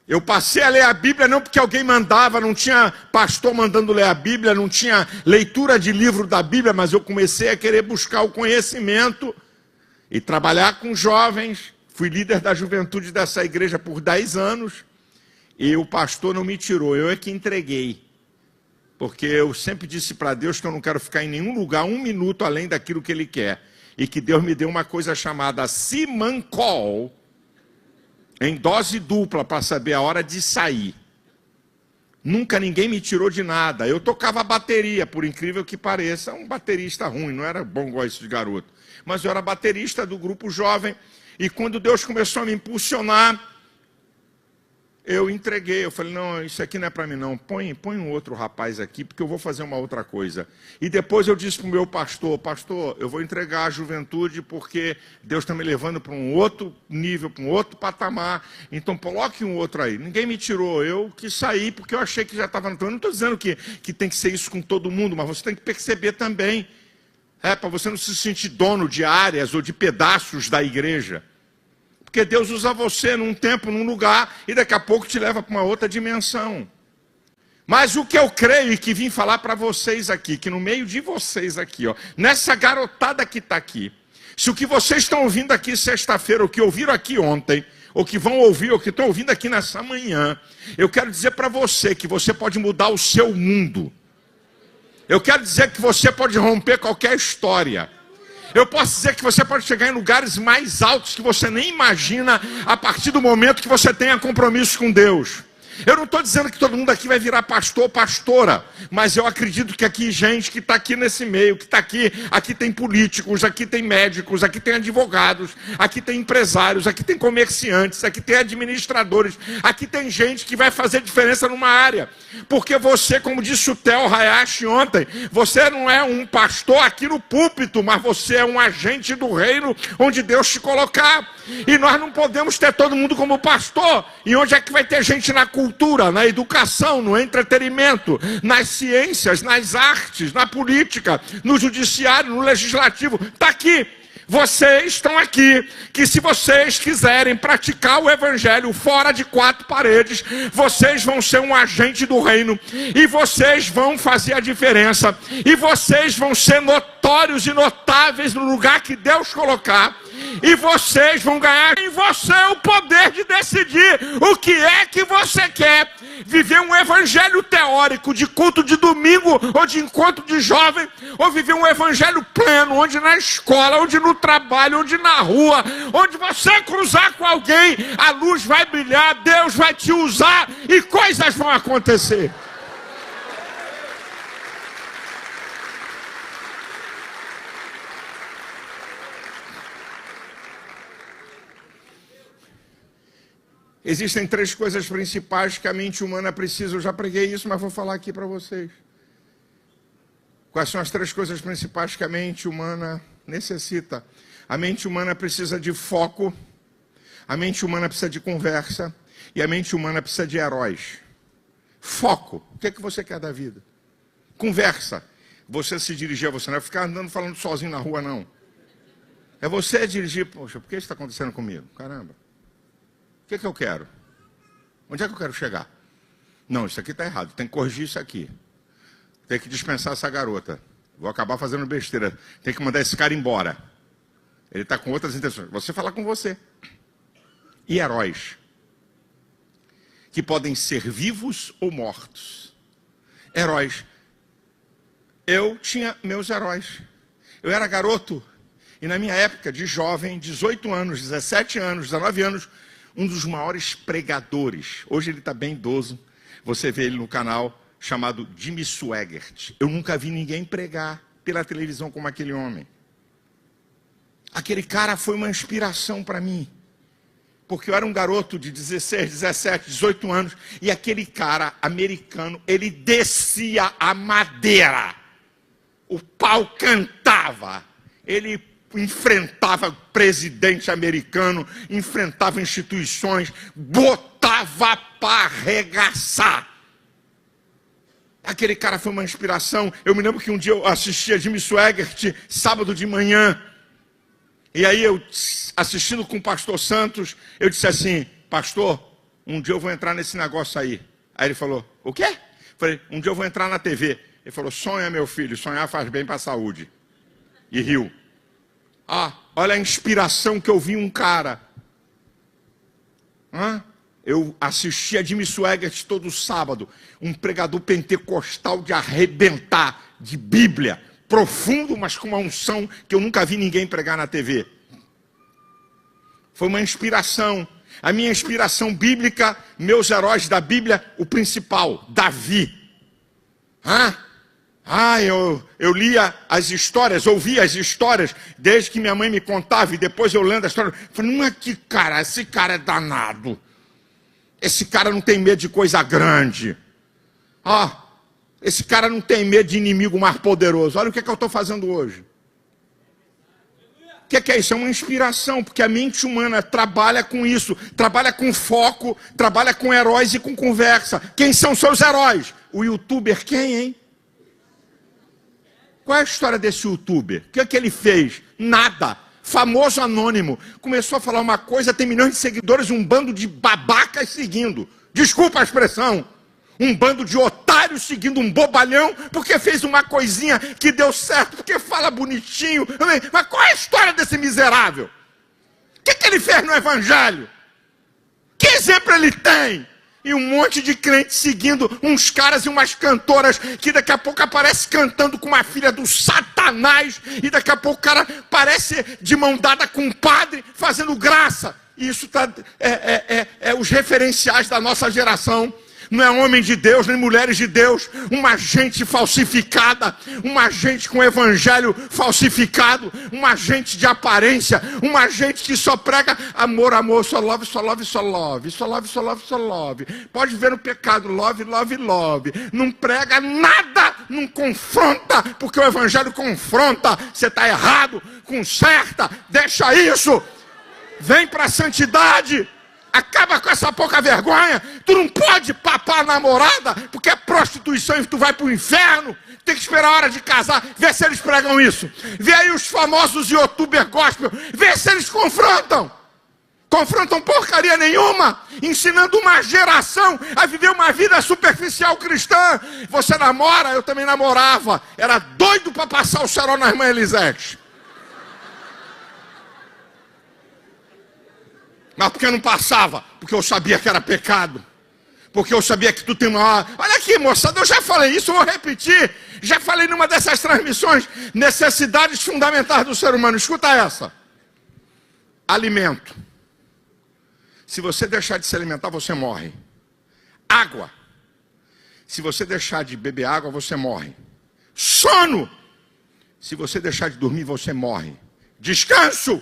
Speaker 1: Eu passei a ler a Bíblia não porque alguém mandava, não tinha pastor mandando ler a Bíblia, não tinha leitura de livro da Bíblia, mas eu comecei a querer buscar o conhecimento e trabalhar com jovens. Fui líder da juventude dessa igreja por 10 anos e o pastor não me tirou, eu é que entreguei. Porque eu sempre disse para Deus que eu não quero ficar em nenhum lugar um minuto além daquilo que Ele quer. E que Deus me deu uma coisa chamada Simancol, em dose dupla, para saber a hora de sair. Nunca ninguém me tirou de nada. Eu tocava bateria, por incrível que pareça, um baterista ruim, não era bom igual isso de garoto. Mas eu era baterista do grupo jovem. E quando Deus começou a me impulsionar, eu entreguei. Eu falei: não, isso aqui não é para mim não. Põe um outro rapaz aqui, porque eu vou fazer uma outra coisa. E depois eu disse para o meu pastor: pastor, eu vou entregar a juventude porque Deus está me levando para um outro nível, para um outro patamar. Então coloque um outro aí. Ninguém me tirou. Eu quis sair porque eu achei que já estava... Eu não estou dizendo que tem que ser isso com todo mundo, mas você tem que perceber também. Para você não se sentir dono de áreas ou de pedaços da igreja. Porque Deus usa você num tempo, num lugar, e daqui a pouco te leva para uma outra dimensão. Mas o que eu creio e que vim falar para vocês aqui, que no meio de vocês aqui, nessa garotada que está aqui, se o que vocês estão ouvindo aqui sexta-feira, ou que ouviram aqui ontem, ou que vão ouvir, ou que estão ouvindo aqui nessa manhã, eu quero dizer para você que você pode mudar o seu mundo. Eu quero dizer que você pode romper qualquer história. Eu posso dizer que você pode chegar em lugares mais altos que você nem imagina a partir do momento que você tenha compromisso com Deus. Eu não estou dizendo que todo mundo aqui vai virar pastor ou pastora, mas eu acredito que aqui gente que está aqui nesse meio, que está aqui tem políticos, aqui tem médicos, aqui tem advogados, aqui tem empresários, aqui tem comerciantes, aqui tem administradores, aqui tem gente que vai fazer diferença numa área. Porque você, como disse o Theo Hayashi ontem, você não é um pastor aqui no púlpito, mas você é um agente do reino onde Deus te colocar. E nós não podemos ter todo mundo como pastor. E onde é que vai ter gente na cultura, na educação, no entretenimento, nas ciências, nas artes, na política, no judiciário, no legislativo? Está aqui. Vocês estão aqui, que se vocês quiserem praticar o evangelho fora de quatro paredes, vocês vão ser um agente do reino, e vocês vão fazer a diferença, e vocês vão ser notórios e notáveis no lugar que Deus colocar, E vocês vão ganhar em você o poder de decidir o que é que você quer. Viver um evangelho teórico de culto de domingo ou de encontro de jovem, ou viver um evangelho pleno, onde na escola, onde no trabalho, onde na rua, onde você cruzar com alguém, a luz vai brilhar, Deus vai te usar e coisas vão acontecer. Existem 3 coisas principais que a mente humana precisa. Eu já preguei isso, mas vou falar aqui para vocês. Quais são as 3 coisas principais que a mente humana necessita? A mente humana precisa de foco, a mente humana precisa de conversa e a mente humana precisa de heróis. Foco. O que é que você quer da vida? Conversa. Você se dirigir a você, não é ficar andando falando sozinho na rua, não. É você dirigir, poxa, por que isso está acontecendo comigo? Caramba. O que eu quero? Onde é que eu quero chegar? Não, isso aqui está errado, tem que corrigir isso aqui. Tem que dispensar essa garota. Vou acabar fazendo besteira. Tem que mandar esse cara embora. Ele está com outras intenções. Você falar com você. E heróis. Que podem ser vivos ou mortos. Heróis. Eu tinha meus heróis. Eu era garoto. E na minha época de jovem, 18 anos, 17 anos, 19 anos, um dos maiores pregadores, hoje ele está bem idoso, você vê ele no canal, chamado Jimmy Swaggart. Eu nunca vi ninguém pregar pela televisão como aquele homem. Aquele cara foi uma inspiração para mim, porque eu era um garoto de 16, 17, 18 anos, e aquele cara americano, ele descia a madeira, o pau cantava, ele enfrentava presidente americano, enfrentava instituições, botava para arregaçar. Aquele cara foi uma inspiração. Eu me lembro que um dia eu assistia Jimmy Swaggart, sábado de manhã, e aí eu, assistindo com o pastor Santos, eu disse assim: pastor, um dia eu vou entrar nesse negócio aí. Aí ele falou: o quê? Eu falei: um dia eu vou entrar na TV. Ele falou: sonha, meu filho, sonhar faz bem para a saúde. E riu. Ah, olha a inspiração que eu vi um cara. Eu assistia Jimmy Swaggart todo sábado, um pregador pentecostal de arrebentar, de Bíblia, profundo, mas com uma unção que eu nunca vi ninguém pregar na TV. Foi uma inspiração. A minha inspiração bíblica, meus heróis da Bíblia, o principal, Davi. Eu lia as histórias, ouvia as histórias, desde que minha mãe me contava, e depois eu lendo a história, falei: não é que cara, esse cara é danado. Esse cara não tem medo de coisa grande. Esse cara não tem medo de inimigo mais poderoso. Olha o que eu estou fazendo hoje. O que é isso? É uma inspiração, porque a mente humana trabalha com isso, trabalha com foco, trabalha com heróis e com conversa. Quem são seus heróis? O youtuber quem, hein? Qual é a história desse youtuber? O que é que ele fez? Nada. Famoso anônimo. Começou a falar uma coisa, tem milhões de seguidores, um bando de babacas seguindo. Desculpa a expressão. Um bando de otários seguindo um bobalhão, porque fez uma coisinha que deu certo, porque fala bonitinho. Mas qual é a história desse miserável? O que ele fez no evangelho? Que exemplo ele tem? E um monte de crentes seguindo uns caras e umas cantoras que daqui a pouco aparece cantando com uma filha do Satanás, e daqui a pouco o cara parece de mão dada com um padre fazendo graça. E isso é os referenciais da nossa geração. Não é homem de Deus, nem mulheres de Deus, uma gente falsificada, uma gente com evangelho falsificado, uma gente de aparência, uma gente que só prega amor, amor, só love, só love, só love, só love, só love, só love. Pode ver no pecado, love, love, love. Não prega nada, não confronta, porque o evangelho confronta. Você está errado, conserta, deixa isso, vem para a santidade. Acaba com essa pouca vergonha. Tu não pode papar a namorada, porque é prostituição e tu vai para o inferno. Tem que esperar a hora de casar. Vê se eles pregam isso. Vê aí os famosos youtubers gospel. Vê se eles confrontam. Confrontam porcaria nenhuma. Ensinando uma geração a viver uma vida superficial cristã. Você namora? Eu também namorava. Era doido para passar o cerol na irmã Elisete. Mas por que não passava? Porque eu sabia que era pecado. Porque eu sabia que tu tem uma... Olha aqui, moçada, eu já falei isso, eu vou repetir. Já falei numa dessas transmissões. Necessidades fundamentais do ser humano. Escuta essa. Alimento. Se você deixar de se alimentar, você morre. Água. Se você deixar de beber água, você morre. Sono. Se você deixar de dormir, você morre. Descanso.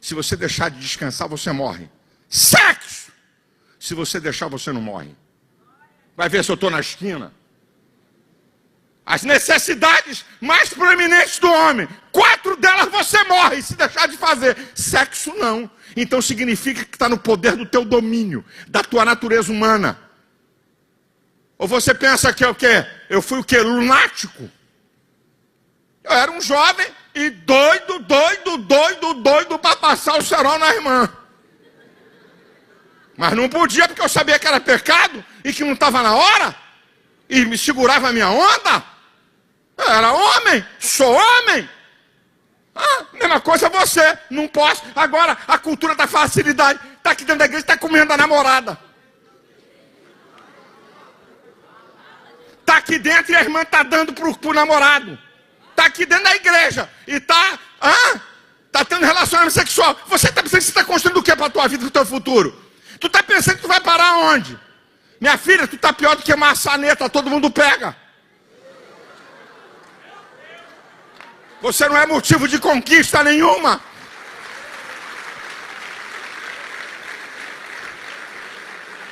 Speaker 1: Se você deixar de descansar, você morre. Sexo. Se você deixar, você não morre. Vai ver se eu estou na esquina. As necessidades mais proeminentes do homem, 4 delas você morre se deixar de fazer. Sexo não. Então significa que está no poder do teu domínio, da tua natureza humana. Ou você pensa que é o quê? Eu fui o quê? Lunático. Eu era um jovem e doido para passar o cerol na irmã. Mas não podia porque eu sabia que era pecado e que não estava na hora. E me segurava a minha onda. Eu era homem, sou homem. Mesma coisa você, não posso. Agora a cultura da facilidade. Está aqui dentro da igreja, está comendo a namorada. Está aqui dentro e a irmã está dando pro namorado. Está aqui dentro da igreja e está tendo relacionamento sexual. Você está pensando que você está construindo o que para a tua vida, para o teu futuro? Tu está pensando que tu vai parar onde? Minha filha, tu está pior do que maçaneta, todo mundo pega. Você não é motivo de conquista nenhuma.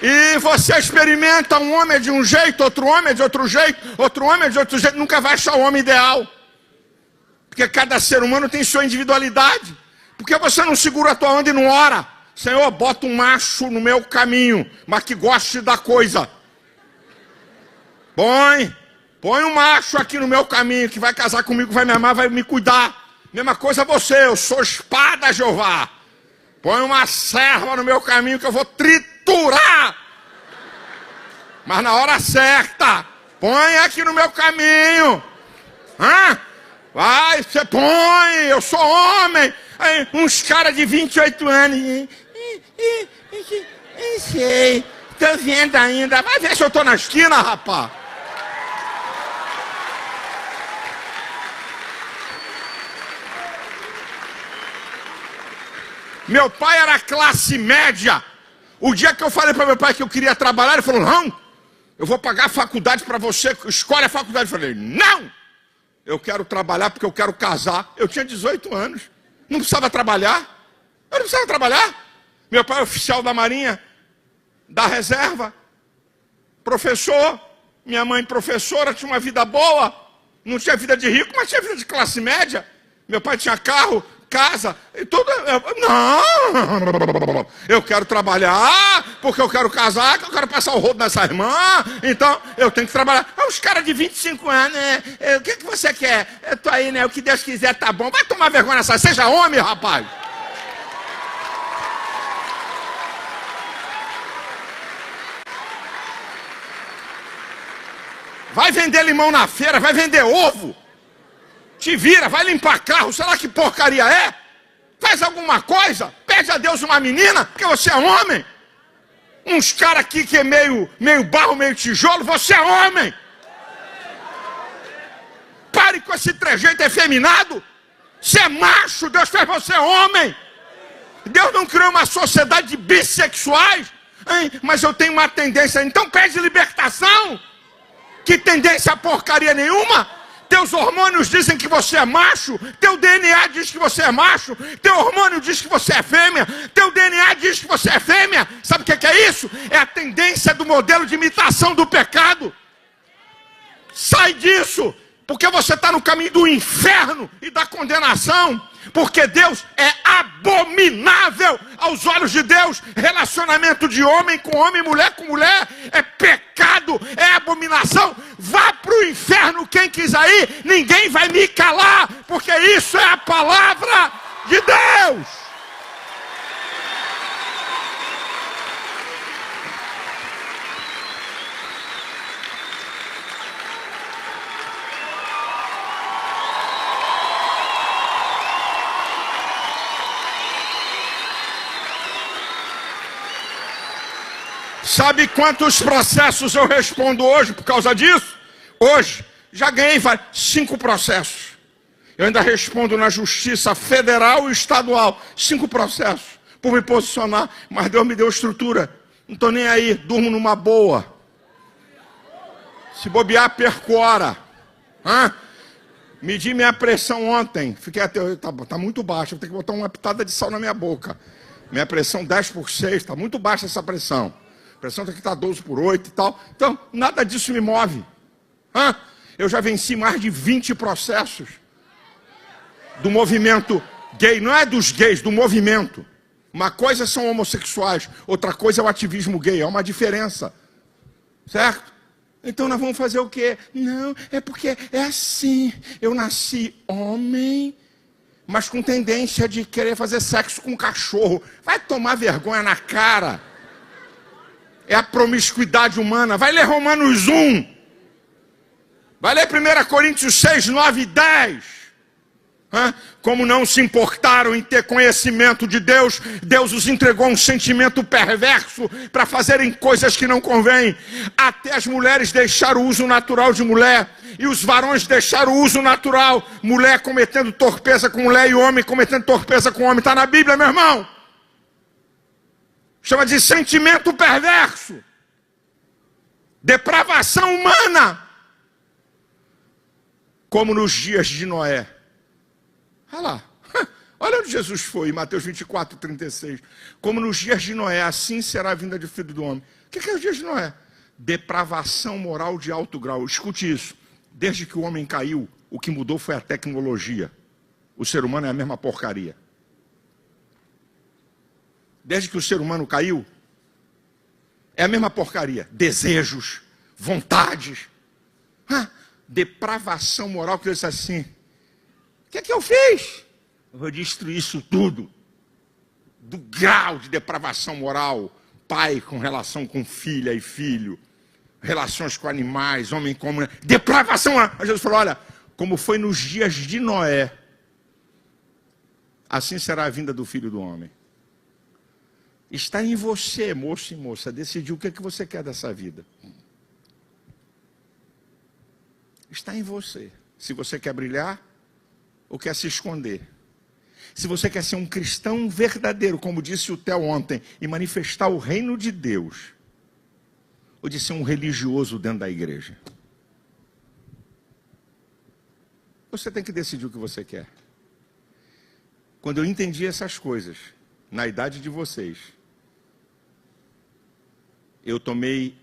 Speaker 1: E você experimenta um homem de um jeito, outro homem de outro jeito, outro homem de outro jeito, nunca vai achar o homem ideal. Porque cada ser humano tem sua individualidade. Por que você não segura a tua onda e não ora? Senhor, bota um macho no meu caminho, mas que goste da coisa. Põe um macho aqui no meu caminho, que vai casar comigo, vai me amar, vai me cuidar. Mesma coisa você, eu sou espada, Jeová. Põe uma serva no meu caminho que eu vou triturar. Mas na hora certa, põe aqui no meu caminho. Vai, você põe, eu sou homem. Aí, uns caras de 28 anos. Não sei, tô vendo ainda. Vai ver se eu tô na esquina, rapaz. Meu pai era classe média. O dia que eu falei para meu pai que eu queria trabalhar, ele falou, não, eu vou pagar a faculdade para você, escolhe a faculdade. Eu falei, não, eu quero trabalhar porque eu quero casar. Eu tinha 18 anos, não precisava trabalhar. Eu não precisava trabalhar. Meu pai é oficial da Marinha, da reserva, professor. Minha mãe professora, tinha uma vida boa. Não tinha vida de rico, mas tinha vida de classe média. Meu pai tinha carro, casa, e tudo. Não, eu quero trabalhar, porque eu quero casar, que eu quero passar o rodo nessa irmã, então eu tenho que trabalhar. Os caras de 25 anos, né? O que você quer? Eu tô aí, né? O que Deus quiser tá bom. Vai tomar vergonha nessa. Seja homem, rapaz. Vai vender limão na feira, vai vender ovo. Te vira, vai limpar carro, sei lá que porcaria é. Faz alguma coisa, pede a Deus uma menina, porque você é homem. Uns caras aqui que é meio barro, meio tijolo, você é homem. Pare com esse trejeito efeminado. Você é macho, Deus fez você homem. Deus não criou uma sociedade de bissexuais. Hein? Mas eu tenho uma tendência, então pede libertação. Que tendência a porcaria nenhuma. Teus hormônios dizem que você é macho. Teu DNA diz que você é macho. Teu hormônio diz que você é fêmea. Teu DNA diz que você é fêmea. Sabe o que é isso? É a tendência do modelo de imitação do pecado. Sai disso. Porque você está no caminho do inferno e da condenação. Porque Deus é abominável aos olhos de Deus. Relacionamento de homem com homem, mulher com mulher é pecado, é abominação. Vá para o inferno quem quiser ir, ninguém vai me calar, porque isso é a palavra de Deus. Sabe quantos processos eu respondo hoje por causa disso? Hoje, já ganhei 5 processos. Eu ainda respondo na Justiça Federal e Estadual. 5 processos por me posicionar. Mas Deus me deu estrutura. Não estou nem aí, durmo numa boa. Se bobear, perco hora. Medi minha pressão ontem. Fiquei até. Tá muito baixa. Vou ter que botar uma pitada de sal na minha boca. Minha pressão 10/6. Está muito baixa essa pressão. A pressão tem que estar 12/8 e tal. Então, nada disso me move. Eu já venci mais de 20 processos do movimento gay. Não é dos gays, do movimento. Uma coisa são homossexuais, outra coisa é o ativismo gay. É uma diferença. Certo? Então nós vamos fazer o quê? Não, é porque é assim. Eu nasci homem, mas com tendência de querer fazer sexo com cachorro. Vai tomar vergonha na cara. É a promiscuidade humana. Vai ler Romanos 1. Vai ler 1 Coríntios 6, 9 e 10. Como não se importaram em ter conhecimento de Deus, Deus os entregou um sentimento perverso para fazerem coisas que não convêm. Até as mulheres deixaram o uso natural de mulher, e os varões deixaram o uso natural. Mulher cometendo torpeza com mulher e homem cometendo torpeza com homem. Está na Bíblia, meu irmão. Chama de sentimento perverso. Depravação humana. Como nos dias de Noé. Olha lá, olha onde Jesus foi, em Mateus 24, 36. Como nos dias de Noé, assim será a vinda do Filho do Homem. O que é os dias de Noé? Depravação moral de alto grau. Escute isso, desde que o homem caiu, o que mudou foi a tecnologia. O ser humano é a mesma porcaria. Desde que o ser humano caiu, é a mesma porcaria. Desejos, vontades, depravação moral, que Deus disse assim: o que é que eu fiz? Eu vou destruir isso tudo. Do grau de depravação moral. Pai com relação com filha e filho. Relações com animais, homem com mulher. Depravação moral. Mas Jesus falou, olha, como foi nos dias de Noé, assim será a vinda do Filho do Homem. Está em você, moço e moça, decidir o que é que você quer dessa vida. Está em você. Se você quer brilhar, ou quer se esconder. Se você quer ser um cristão verdadeiro, como disse o Theo ontem, e manifestar o reino de Deus, ou de ser um religioso dentro da igreja. Você tem que decidir o que você quer. Quando eu entendi essas coisas, na idade de vocês, eu tomei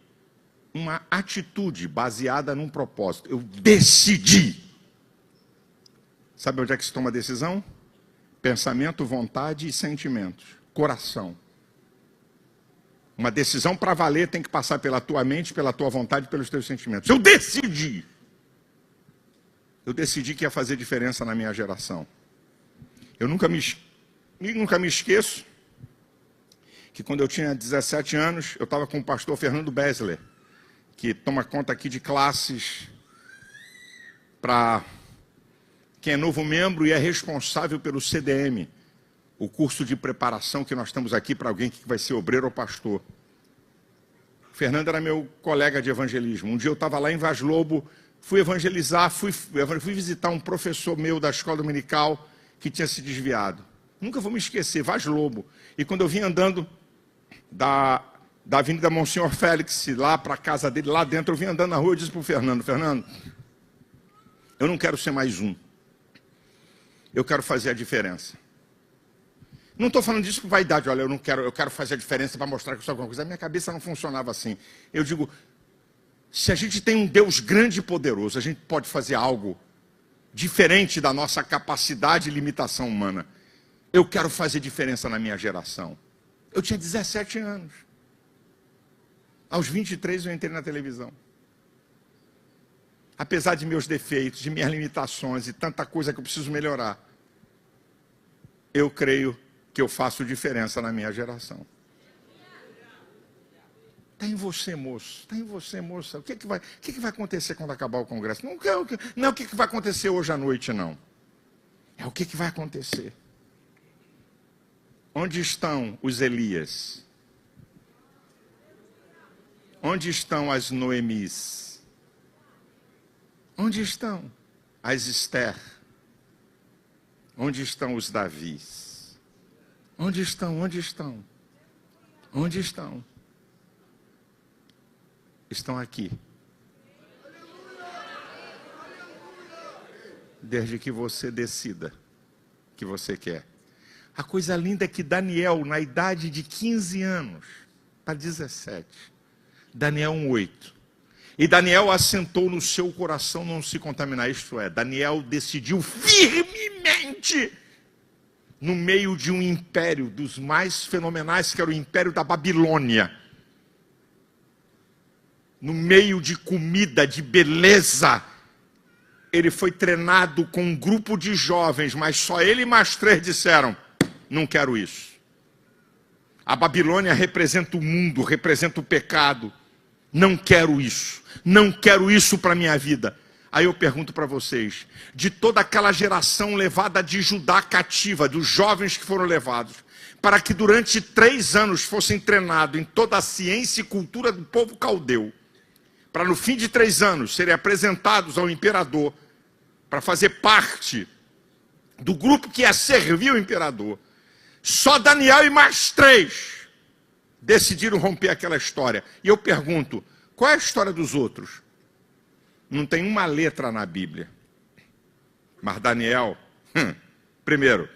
Speaker 1: uma atitude baseada num propósito. Eu decidi. Sabe onde é que se toma a decisão? Pensamento, vontade e sentimentos. Coração. Uma decisão para valer tem que passar pela tua mente, pela tua vontade e pelos teus sentimentos. Eu decidi. Eu decidi que ia fazer diferença na minha geração. Eu nunca me esqueço que quando eu tinha 17 anos, eu estava com o pastor Fernando Besler, que toma conta aqui de classes para quem é novo membro e é responsável pelo CDM, o curso de preparação que nós estamos aqui para alguém que vai ser obreiro ou pastor. O Fernando era meu colega de evangelismo. Um dia eu estava lá em Vaz Lobo, fui evangelizar, fui visitar um professor meu da escola dominical que tinha se desviado. Nunca vou me esquecer, Vaz Lobo. E quando eu vim andando da Avenida Monsenhor Félix, lá para a casa dele, lá dentro, eu vim andando na rua, eu disse para o Fernando, eu não quero ser mais um. Eu quero fazer a diferença. Não estou falando disso por vaidade, olha, eu quero fazer a diferença para mostrar que eu sou alguma coisa. A minha cabeça não funcionava assim. Eu digo, se a gente tem um Deus grande e poderoso, a gente pode fazer algo diferente da nossa capacidade e limitação humana. Eu quero fazer diferença na minha geração. Eu tinha 17 anos. Aos 23 eu entrei na televisão. Apesar de meus defeitos, de minhas limitações e tanta coisa que eu preciso melhorar, eu creio que eu faço diferença na minha geração. Está em você, moço. Está em você, moça. O que vai acontecer quando acabar o congresso? Não é o que vai acontecer hoje à noite, não. É o que vai acontecer. Onde estão os Elias? Onde estão as Noemis? Onde estão as Esther? Onde estão os Davis? Onde estão? Onde estão? Onde estão? Estão aqui. Desde que você decida que você quer. A coisa linda é que Daniel, na idade de 15 anos para 17, Daniel 1:8, e Daniel assentou no seu coração não se contaminar, isto é, Daniel decidiu firmemente, no meio de um império dos mais fenomenais, que era o império da Babilônia, no meio de comida, de beleza, ele foi treinado com um grupo de jovens, mas só ele e mais 3 disseram: não quero isso. A Babilônia representa o mundo, representa o pecado. Não quero isso. Não quero isso para a minha vida. Aí eu pergunto para vocês, de toda aquela geração levada de Judá cativa, dos jovens que foram levados, para que durante 3 anos fossem treinados em toda a ciência e cultura do povo caldeu, para no fim de 3 anos serem apresentados ao imperador, para fazer parte do grupo que ia servir o imperador, só Daniel e mais 3 decidiram romper aquela história. E eu pergunto, qual é a história dos outros? Não tem uma letra na Bíblia. Mas Daniel, primeiro,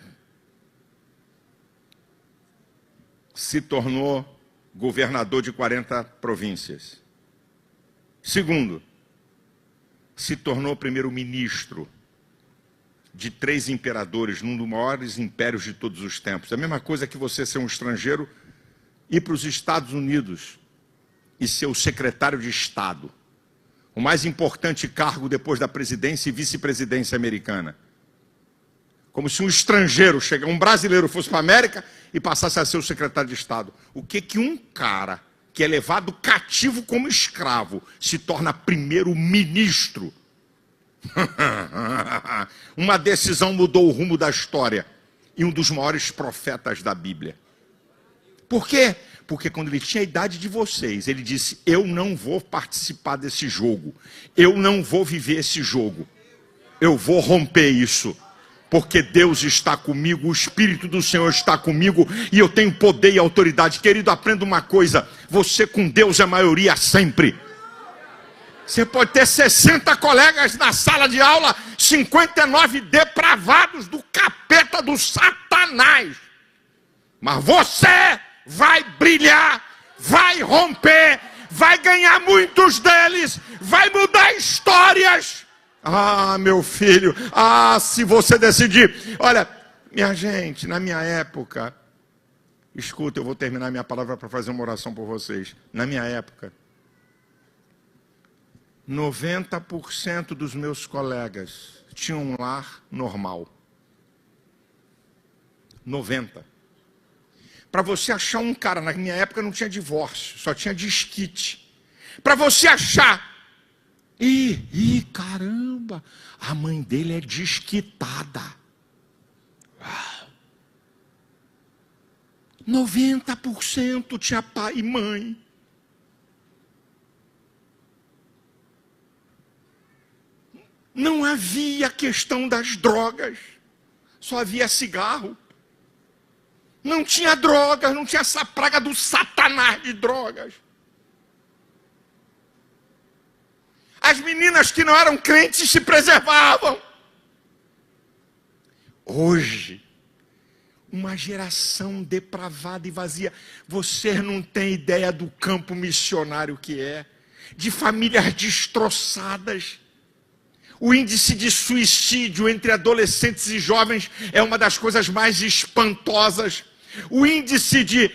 Speaker 1: se tornou governador de 40 províncias. Segundo, se tornou primeiro-ministro de 3 imperadores, num dos maiores impérios de todos os tempos. É a mesma coisa que você ser um estrangeiro, ir para os Estados Unidos e ser o secretário de Estado. O mais importante cargo depois da presidência e vice-presidência americana. Como se um estrangeiro, um brasileiro fosse para a América e passasse a ser o secretário de Estado. O que um cara que é levado cativo como escravo se torna primeiro-ministro? Uma decisão mudou o rumo da história. E um dos maiores profetas da Bíblia. Por quê? Porque quando ele tinha a idade de vocês, ele disse: eu não vou participar desse jogo. Eu não vou viver esse jogo. Eu vou romper isso. Porque Deus está comigo, o Espírito do Senhor está comigo e eu tenho poder e autoridade. Querido, aprenda uma coisa: você com Deus é maioria sempre. Você pode ter 60 colegas na sala de aula, 59 depravados do capeta do Satanás. Mas você vai brilhar, vai romper, vai ganhar muitos deles, vai mudar histórias. Ah, meu filho, se você decidir. Olha, minha gente, na minha época, escuta, eu vou terminar minha palavra para fazer uma oração por vocês. Na minha época, 90% dos meus colegas tinham um lar normal. 90%. Para você achar um cara, na minha época não tinha divórcio, só tinha desquite. Para você achar, caramba, a mãe dele é desquitada. 90% tinha pai e mãe. Não havia questão das drogas, só havia cigarro. Não tinha drogas, não tinha essa praga do Satanás de drogas. As meninas que não eram crentes se preservavam. Hoje, uma geração depravada e vazia. Você não tem ideia do campo missionário que é, de famílias destroçadas. O índice de suicídio entre adolescentes e jovens é uma das coisas mais espantosas. O índice de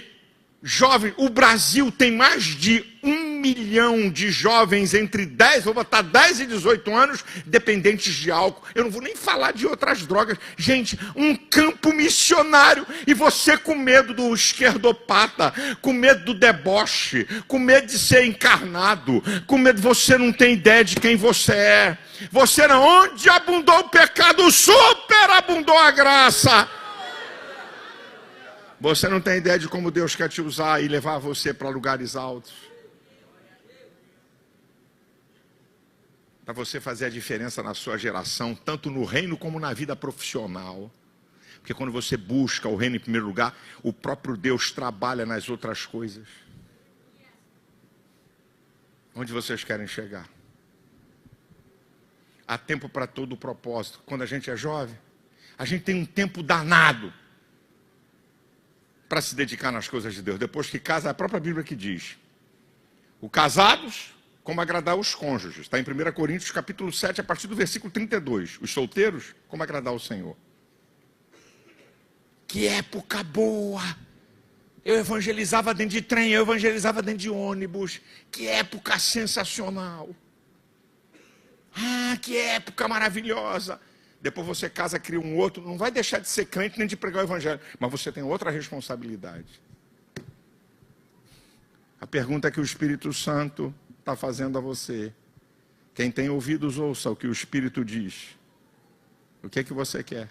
Speaker 1: jovens, o Brasil tem mais de 1 milhão de jovens entre 10 e 18 anos dependentes de álcool. Eu não vou nem falar de outras drogas. Gente, um campo missionário. E você com medo do esquerdopata, com medo do deboche, com medo de ser encarnado, com medo, você não tem ideia de quem você é. Você não, onde abundou o pecado, superabundou a graça. Você não tem ideia de como Deus quer te usar e levar você para lugares altos. para você fazer a diferença na sua geração, tanto no reino como na vida profissional. Porque quando você busca o reino em primeiro lugar, o próprio Deus trabalha nas outras coisas. Onde vocês querem chegar? Há tempo para todo o propósito. Quando a gente é jovem, a gente tem um tempo danado para se dedicar nas coisas de Deus. Depois que casa, é a própria Bíblia que diz: os casados, como agradar os cônjuges. Está em 1 Coríntios capítulo 7, a partir do versículo 32. Os solteiros, como agradar o Senhor. Que época boa! Eu evangelizava dentro de trem, eu evangelizava dentro de ônibus. Que época sensacional! Ah, que época maravilhosa! Depois você casa, cria um outro, não vai deixar de ser crente nem de pregar o evangelho, mas você tem outra responsabilidade. A pergunta que o Espírito Santo está fazendo a você: quem tem ouvidos, ouça o que o Espírito diz. O que é que você quer?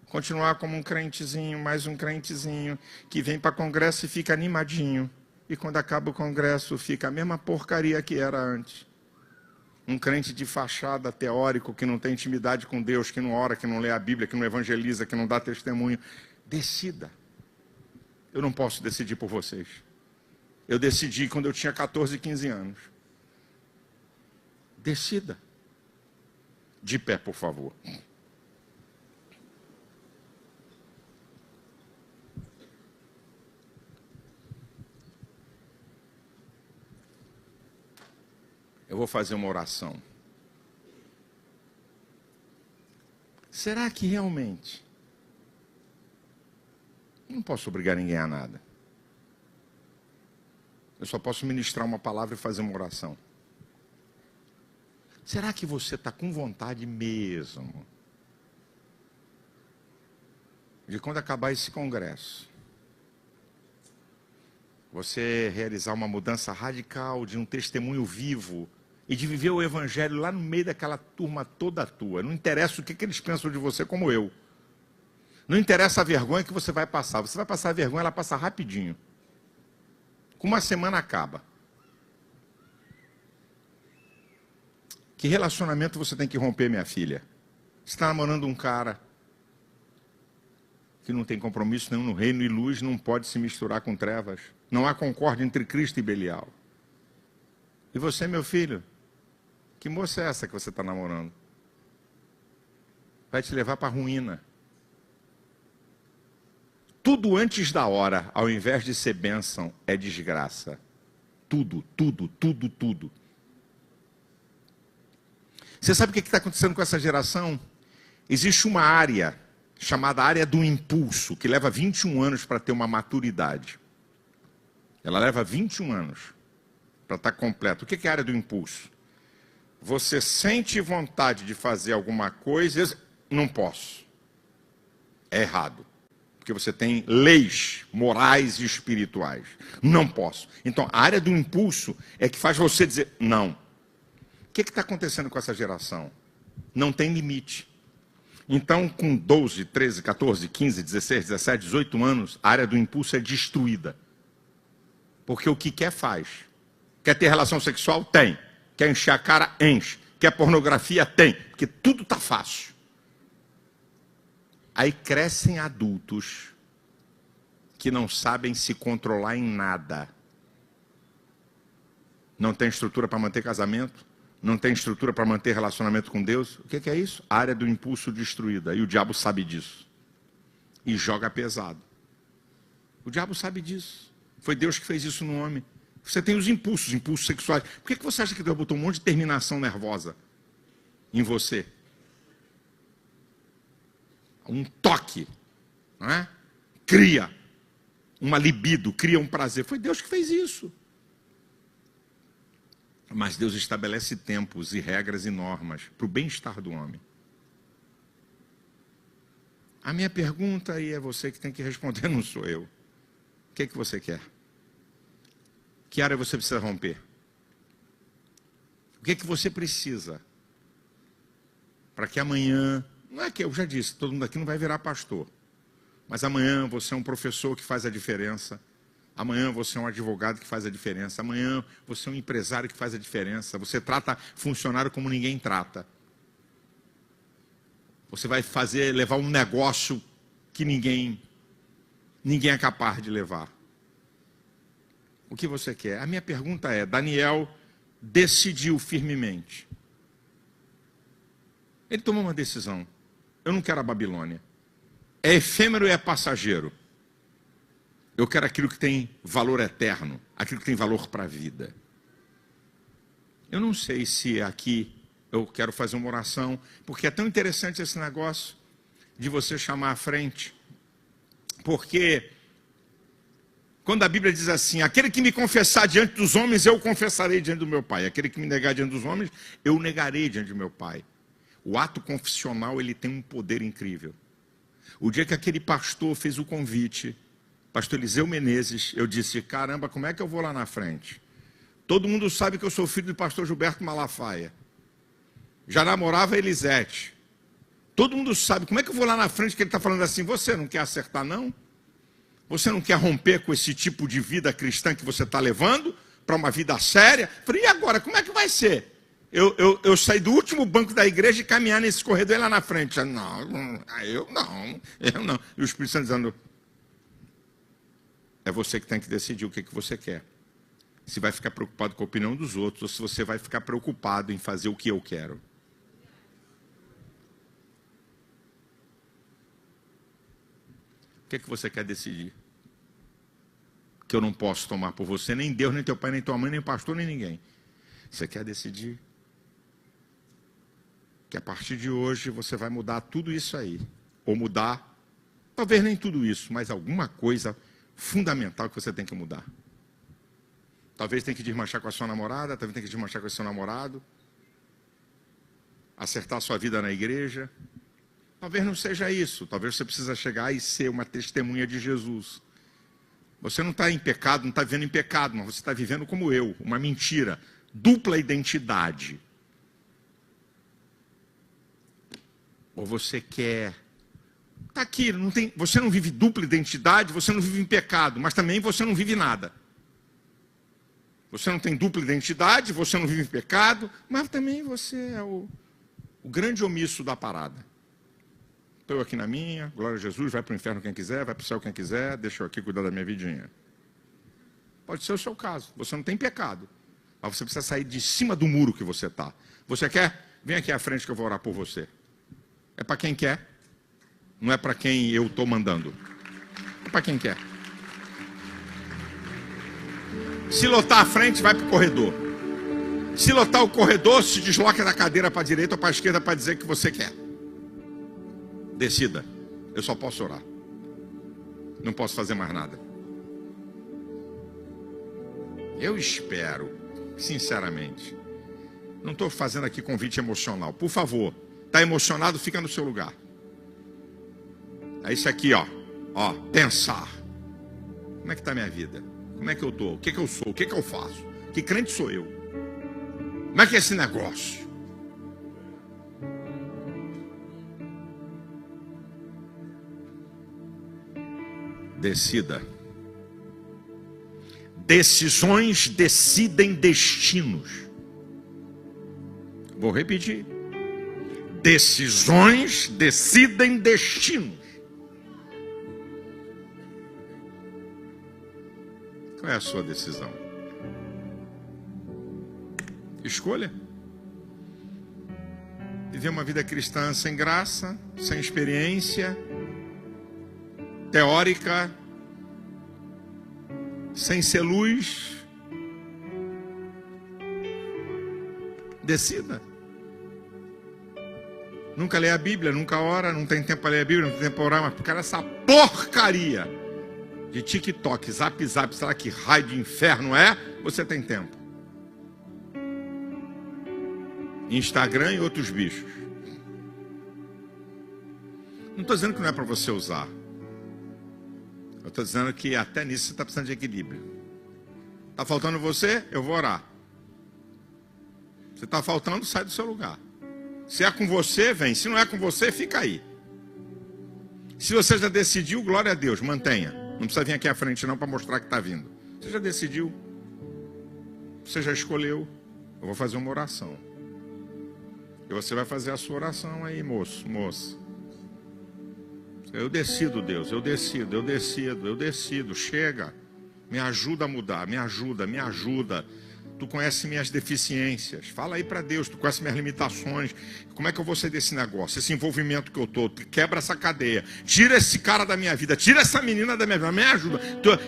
Speaker 1: Continuar como um crentezinho, mais um crentezinho, que vem para congresso e fica animadinho, e quando acaba o congresso fica a mesma porcaria que era antes. Um crente de fachada teórico, que não tem intimidade com Deus, que não ora, que não lê a Bíblia, que não evangeliza, que não dá testemunho. Decida. Eu não posso decidir por vocês. Eu decidi quando eu tinha 14, 15 anos. Decida. De pé, por favor. Eu vou fazer uma oração. Será que realmente? Eu não posso obrigar ninguém a nada. Eu só posso ministrar uma palavra e fazer uma oração. Será que você está com vontade mesmo de, quando acabar esse congresso, você realizar uma mudança radical, de um testemunho vivo, e de viver o evangelho lá no meio daquela turma toda tua? Não interessa o que eles pensam de você, como eu. Não interessa a vergonha que você vai passar. Você vai passar a vergonha, ela passa rapidinho. Com uma semana acaba. Que relacionamento você tem que romper, minha filha? Você está namorando um cara que não tem compromisso nenhum no reino, e luz não pode se misturar com trevas. Não há concórdia entre Cristo e Belial. E você, meu filho, que moça é essa que você está namorando? Vai te levar para a ruína. Tudo antes da hora, ao invés de ser bênção, é desgraça. Tudo, tudo, tudo, tudo. Você sabe o que está acontecendo com essa geração? Existe uma área chamada área do impulso, que leva 21 anos para ter uma maturidade. Ela leva 21 anos para estar completa. O que é a área do impulso? Você sente vontade de fazer alguma coisa, não posso. É errado. Porque você tem leis morais e espirituais. Não posso. Então, a área do impulso é que faz você dizer não. O que está acontecendo com essa geração? Não tem limite. Então, com 12, 13, 14, 15, 16, 17, 18 anos, a área do impulso é destruída. Porque o que quer, faz. Quer ter relação sexual? Tem. Quer encher a cara? Enche. Quer pornografia? Tem. Porque tudo está fácil. Aí crescem adultos que não sabem se controlar em nada. Não tem estrutura para manter casamento, não tem estrutura para manter relacionamento com Deus. O que é isso? A área do impulso destruída. E o diabo sabe disso. E joga pesado. O diabo sabe disso. Foi Deus que fez isso no homem. Você tem os impulsos sexuais. Por que você acha que Deus botou um monte de terminação nervosa em você? Um toque, não é? Cria uma libido, cria um prazer. Foi Deus que fez isso. Mas Deus estabelece tempos e regras e normas para o bem-estar do homem. A minha pergunta aí é você que tem que responder, não sou eu. O que é que você quer? Que área você precisa romper? O que é que você precisa? Para que amanhã... Não é que eu já disse, todo mundo aqui não vai virar pastor. Mas amanhã você é um professor que faz a diferença. Amanhã você é um advogado que faz a diferença. Amanhã você é um empresário que faz a diferença. Você trata funcionário como ninguém trata. Você vai levar um negócio que ninguém é capaz de levar. O que você quer? A minha pergunta é, Daniel decidiu firmemente. Ele tomou uma decisão. Eu não quero a Babilônia. É efêmero e é passageiro. Eu quero aquilo que tem valor eterno, aquilo que tem valor para a vida. Eu não sei se aqui eu quero fazer uma oração, porque é tão interessante esse negócio de você chamar à frente. Porque quando a Bíblia diz assim, aquele que me confessar diante dos homens, eu confessarei diante do meu Pai. Aquele que me negar diante dos homens, eu negarei diante do meu Pai. O ato confessional, ele tem um poder incrível. O dia que aquele pastor fez o convite, pastor Eliseu Menezes, eu disse, caramba, como é que eu vou lá na frente? Todo mundo sabe que eu sou filho do pastor Gilberto Malafaia. Já namorava a Elisete. Todo mundo sabe, como é que eu vou lá na frente que ele está falando assim, você não quer acertar não? Você não quer romper com esse tipo de vida cristã que você está levando para uma vida séria? Falei, e agora, como é que vai ser? Eu saí do último banco da igreja e caminhar nesse corredor lá na frente. Eu não. E o Espírito Santo dizendo, é você que tem que decidir o que você quer. Se vai ficar preocupado com a opinião dos outros ou se você vai ficar preocupado em fazer o que eu quero. O que você quer decidir? Que eu não posso tomar por você, nem Deus, nem teu pai, nem tua mãe, nem pastor, nem ninguém. Você quer decidir que a partir de hoje você vai mudar tudo isso aí. Ou mudar, talvez nem tudo isso, mas alguma coisa fundamental que você tem que mudar. Talvez tenha que desmanchar com a sua namorada, talvez tenha que desmanchar com o seu namorado, acertar a sua vida na igreja. Talvez não seja isso, talvez você precisa chegar e ser uma testemunha de Jesus. Você não está em pecado, não está vivendo em pecado, mas você está vivendo como eu, uma mentira, dupla identidade. Ou você quer... Está aqui, você não vive dupla identidade, você não vive em pecado, mas também você não vive nada. Você não tem dupla identidade, você não vive em pecado, mas também você é o grande omisso da parada. Estou aqui na minha, glória a Jesus, vai para o inferno quem quiser, vai para o céu quem quiser, deixa eu aqui cuidar da minha vidinha. Pode ser o seu caso, você não tem pecado, mas você precisa sair de cima do muro que você está. Você quer? Vem aqui à frente que eu vou orar por você. É para quem quer, não é para quem eu estou mandando. É para quem quer. Se lotar a frente, vai para o corredor. Se lotar o corredor, se desloca da cadeira para a direita ou para a esquerda para dizer que você quer. Decida. Eu só posso orar. Não posso fazer mais nada. Eu espero, sinceramente. Não estou fazendo aqui convite emocional. Por favor, está emocionado, fica no seu lugar. É isso aqui, ó. Ó, pensar. Como é que está a minha vida? Como é que eu estou? O que eu sou? O que eu faço? Que crente sou eu? Como é que é esse negócio? Decida. Decisões decidem destinos. Vou repetir. Decisões decidem destinos. Qual é a sua decisão? Escolha. Viver uma vida cristã sem graça, sem experiência teórica, sem ser luz. Decida. Nunca lê a Bíblia, nunca ora, não tem tempo para ler a Bíblia, não tem tempo para orar, mas por causa dessa porcaria de TikTok, Zap, sei lá que raio de inferno é, você tem tempo. Instagram e outros bichos. Não estou dizendo que não é para você usar. Eu estou dizendo que até nisso você está precisando de equilíbrio. Está faltando você? Eu vou orar. Se está faltando, sai do seu lugar. Se é com você, vem. Se não é com você, fica aí. Se você já decidiu, glória a Deus, mantenha. Não precisa vir aqui à frente não para mostrar que está vindo. Você já decidiu? Você já escolheu? Eu vou fazer uma oração. E você vai fazer a sua oração aí, moço, moça. Eu decido, Deus, eu decido. Chega. Me ajuda a mudar, me ajuda. Tu conhece minhas deficiências. Fala aí para Deus, tu conhece minhas limitações. Como é que eu vou sair desse negócio? Esse envolvimento que eu tô, quebra essa cadeia. Tira esse cara da minha vida, tira essa menina da minha vida, me ajuda.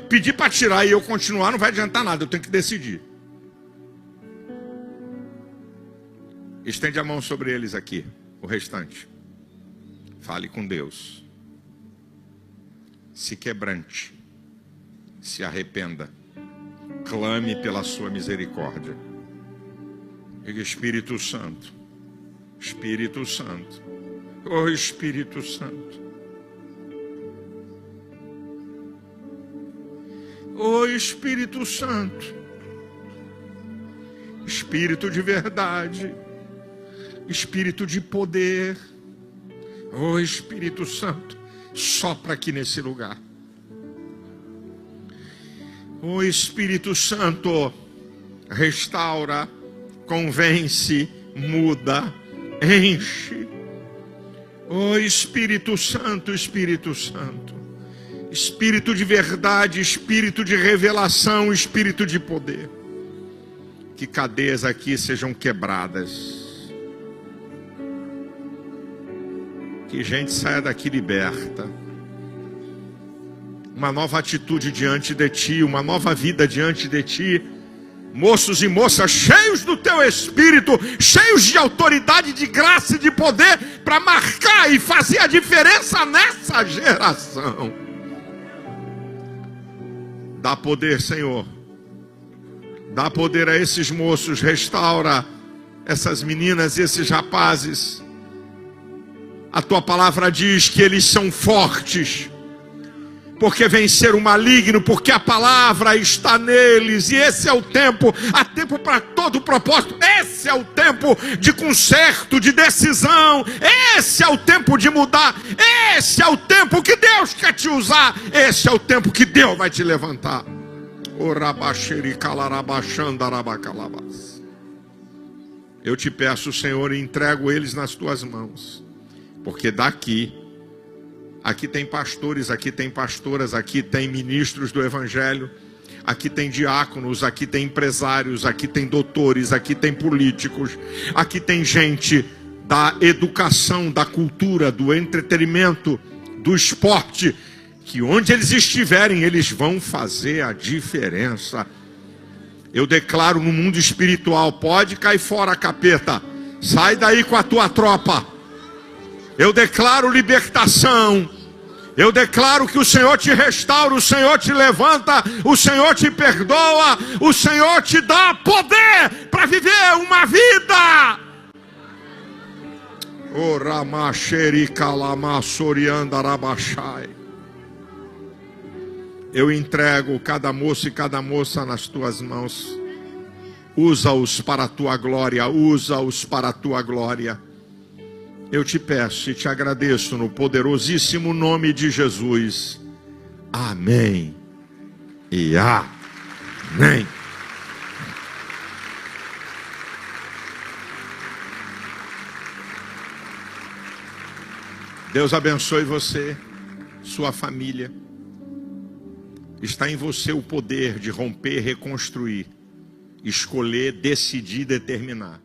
Speaker 1: Pedir para tirar e eu continuar não vai adiantar nada, eu tenho que decidir. Estende a mão sobre eles aqui, o restante. Fale com Deus. Se quebrante. Se arrependa. Clame pela sua misericórdia. Diga: Espírito Santo. Espírito Santo. Oh, Espírito Santo. Oh, Espírito Santo. Espírito de verdade. Espírito de poder. Oh, Espírito Santo, sopra aqui nesse lugar. Oh, Espírito Santo, restaura, convence, muda, enche. Oh, Espírito Santo, Espírito Santo. Espírito de verdade, Espírito de revelação, Espírito de poder. Que cadeias aqui sejam quebradas. Que gente saia daqui liberta. Uma nova atitude diante de ti, uma nova vida diante de ti. Moços e moças cheios do teu Espírito, cheios de autoridade, de graça e de poder, para marcar e fazer a diferença nessa geração. Dá poder, Senhor. Dá poder a esses moços, restaura essas meninas e esses rapazes. A tua palavra diz que eles são fortes, porque venceram o maligno, porque a palavra está neles. E esse é o tempo, há tempo para todo propósito. Esse é o tempo de conserto, de decisão. Esse é o tempo de mudar. Esse é o tempo que Deus quer te usar. Esse é o tempo que Deus vai te levantar. Eu te peço, Senhor, e entrego eles nas tuas mãos. Porque aqui tem pastores, aqui tem pastoras, aqui tem ministros do Evangelho, aqui tem diáconos, aqui tem empresários, aqui tem doutores, aqui tem políticos, aqui tem gente da educação, da cultura, do entretenimento, do esporte, que onde eles estiverem, eles vão fazer a diferença. Eu declaro no mundo espiritual: pode cair fora, capeta, sai daí com a tua tropa. Eu declaro libertação. Eu declaro que o Senhor te restaura, o Senhor te levanta, o Senhor te perdoa, o Senhor te dá poder para viver uma vida. Eu entrego cada moço e cada moça nas tuas mãos. Usa-os para a tua glória, usa-os para a tua glória. Eu te peço e te agradeço no poderosíssimo nome de Jesus. Amém e amém. Deus abençoe você, sua família. Está em você o poder de romper, reconstruir, escolher, decidir, determinar.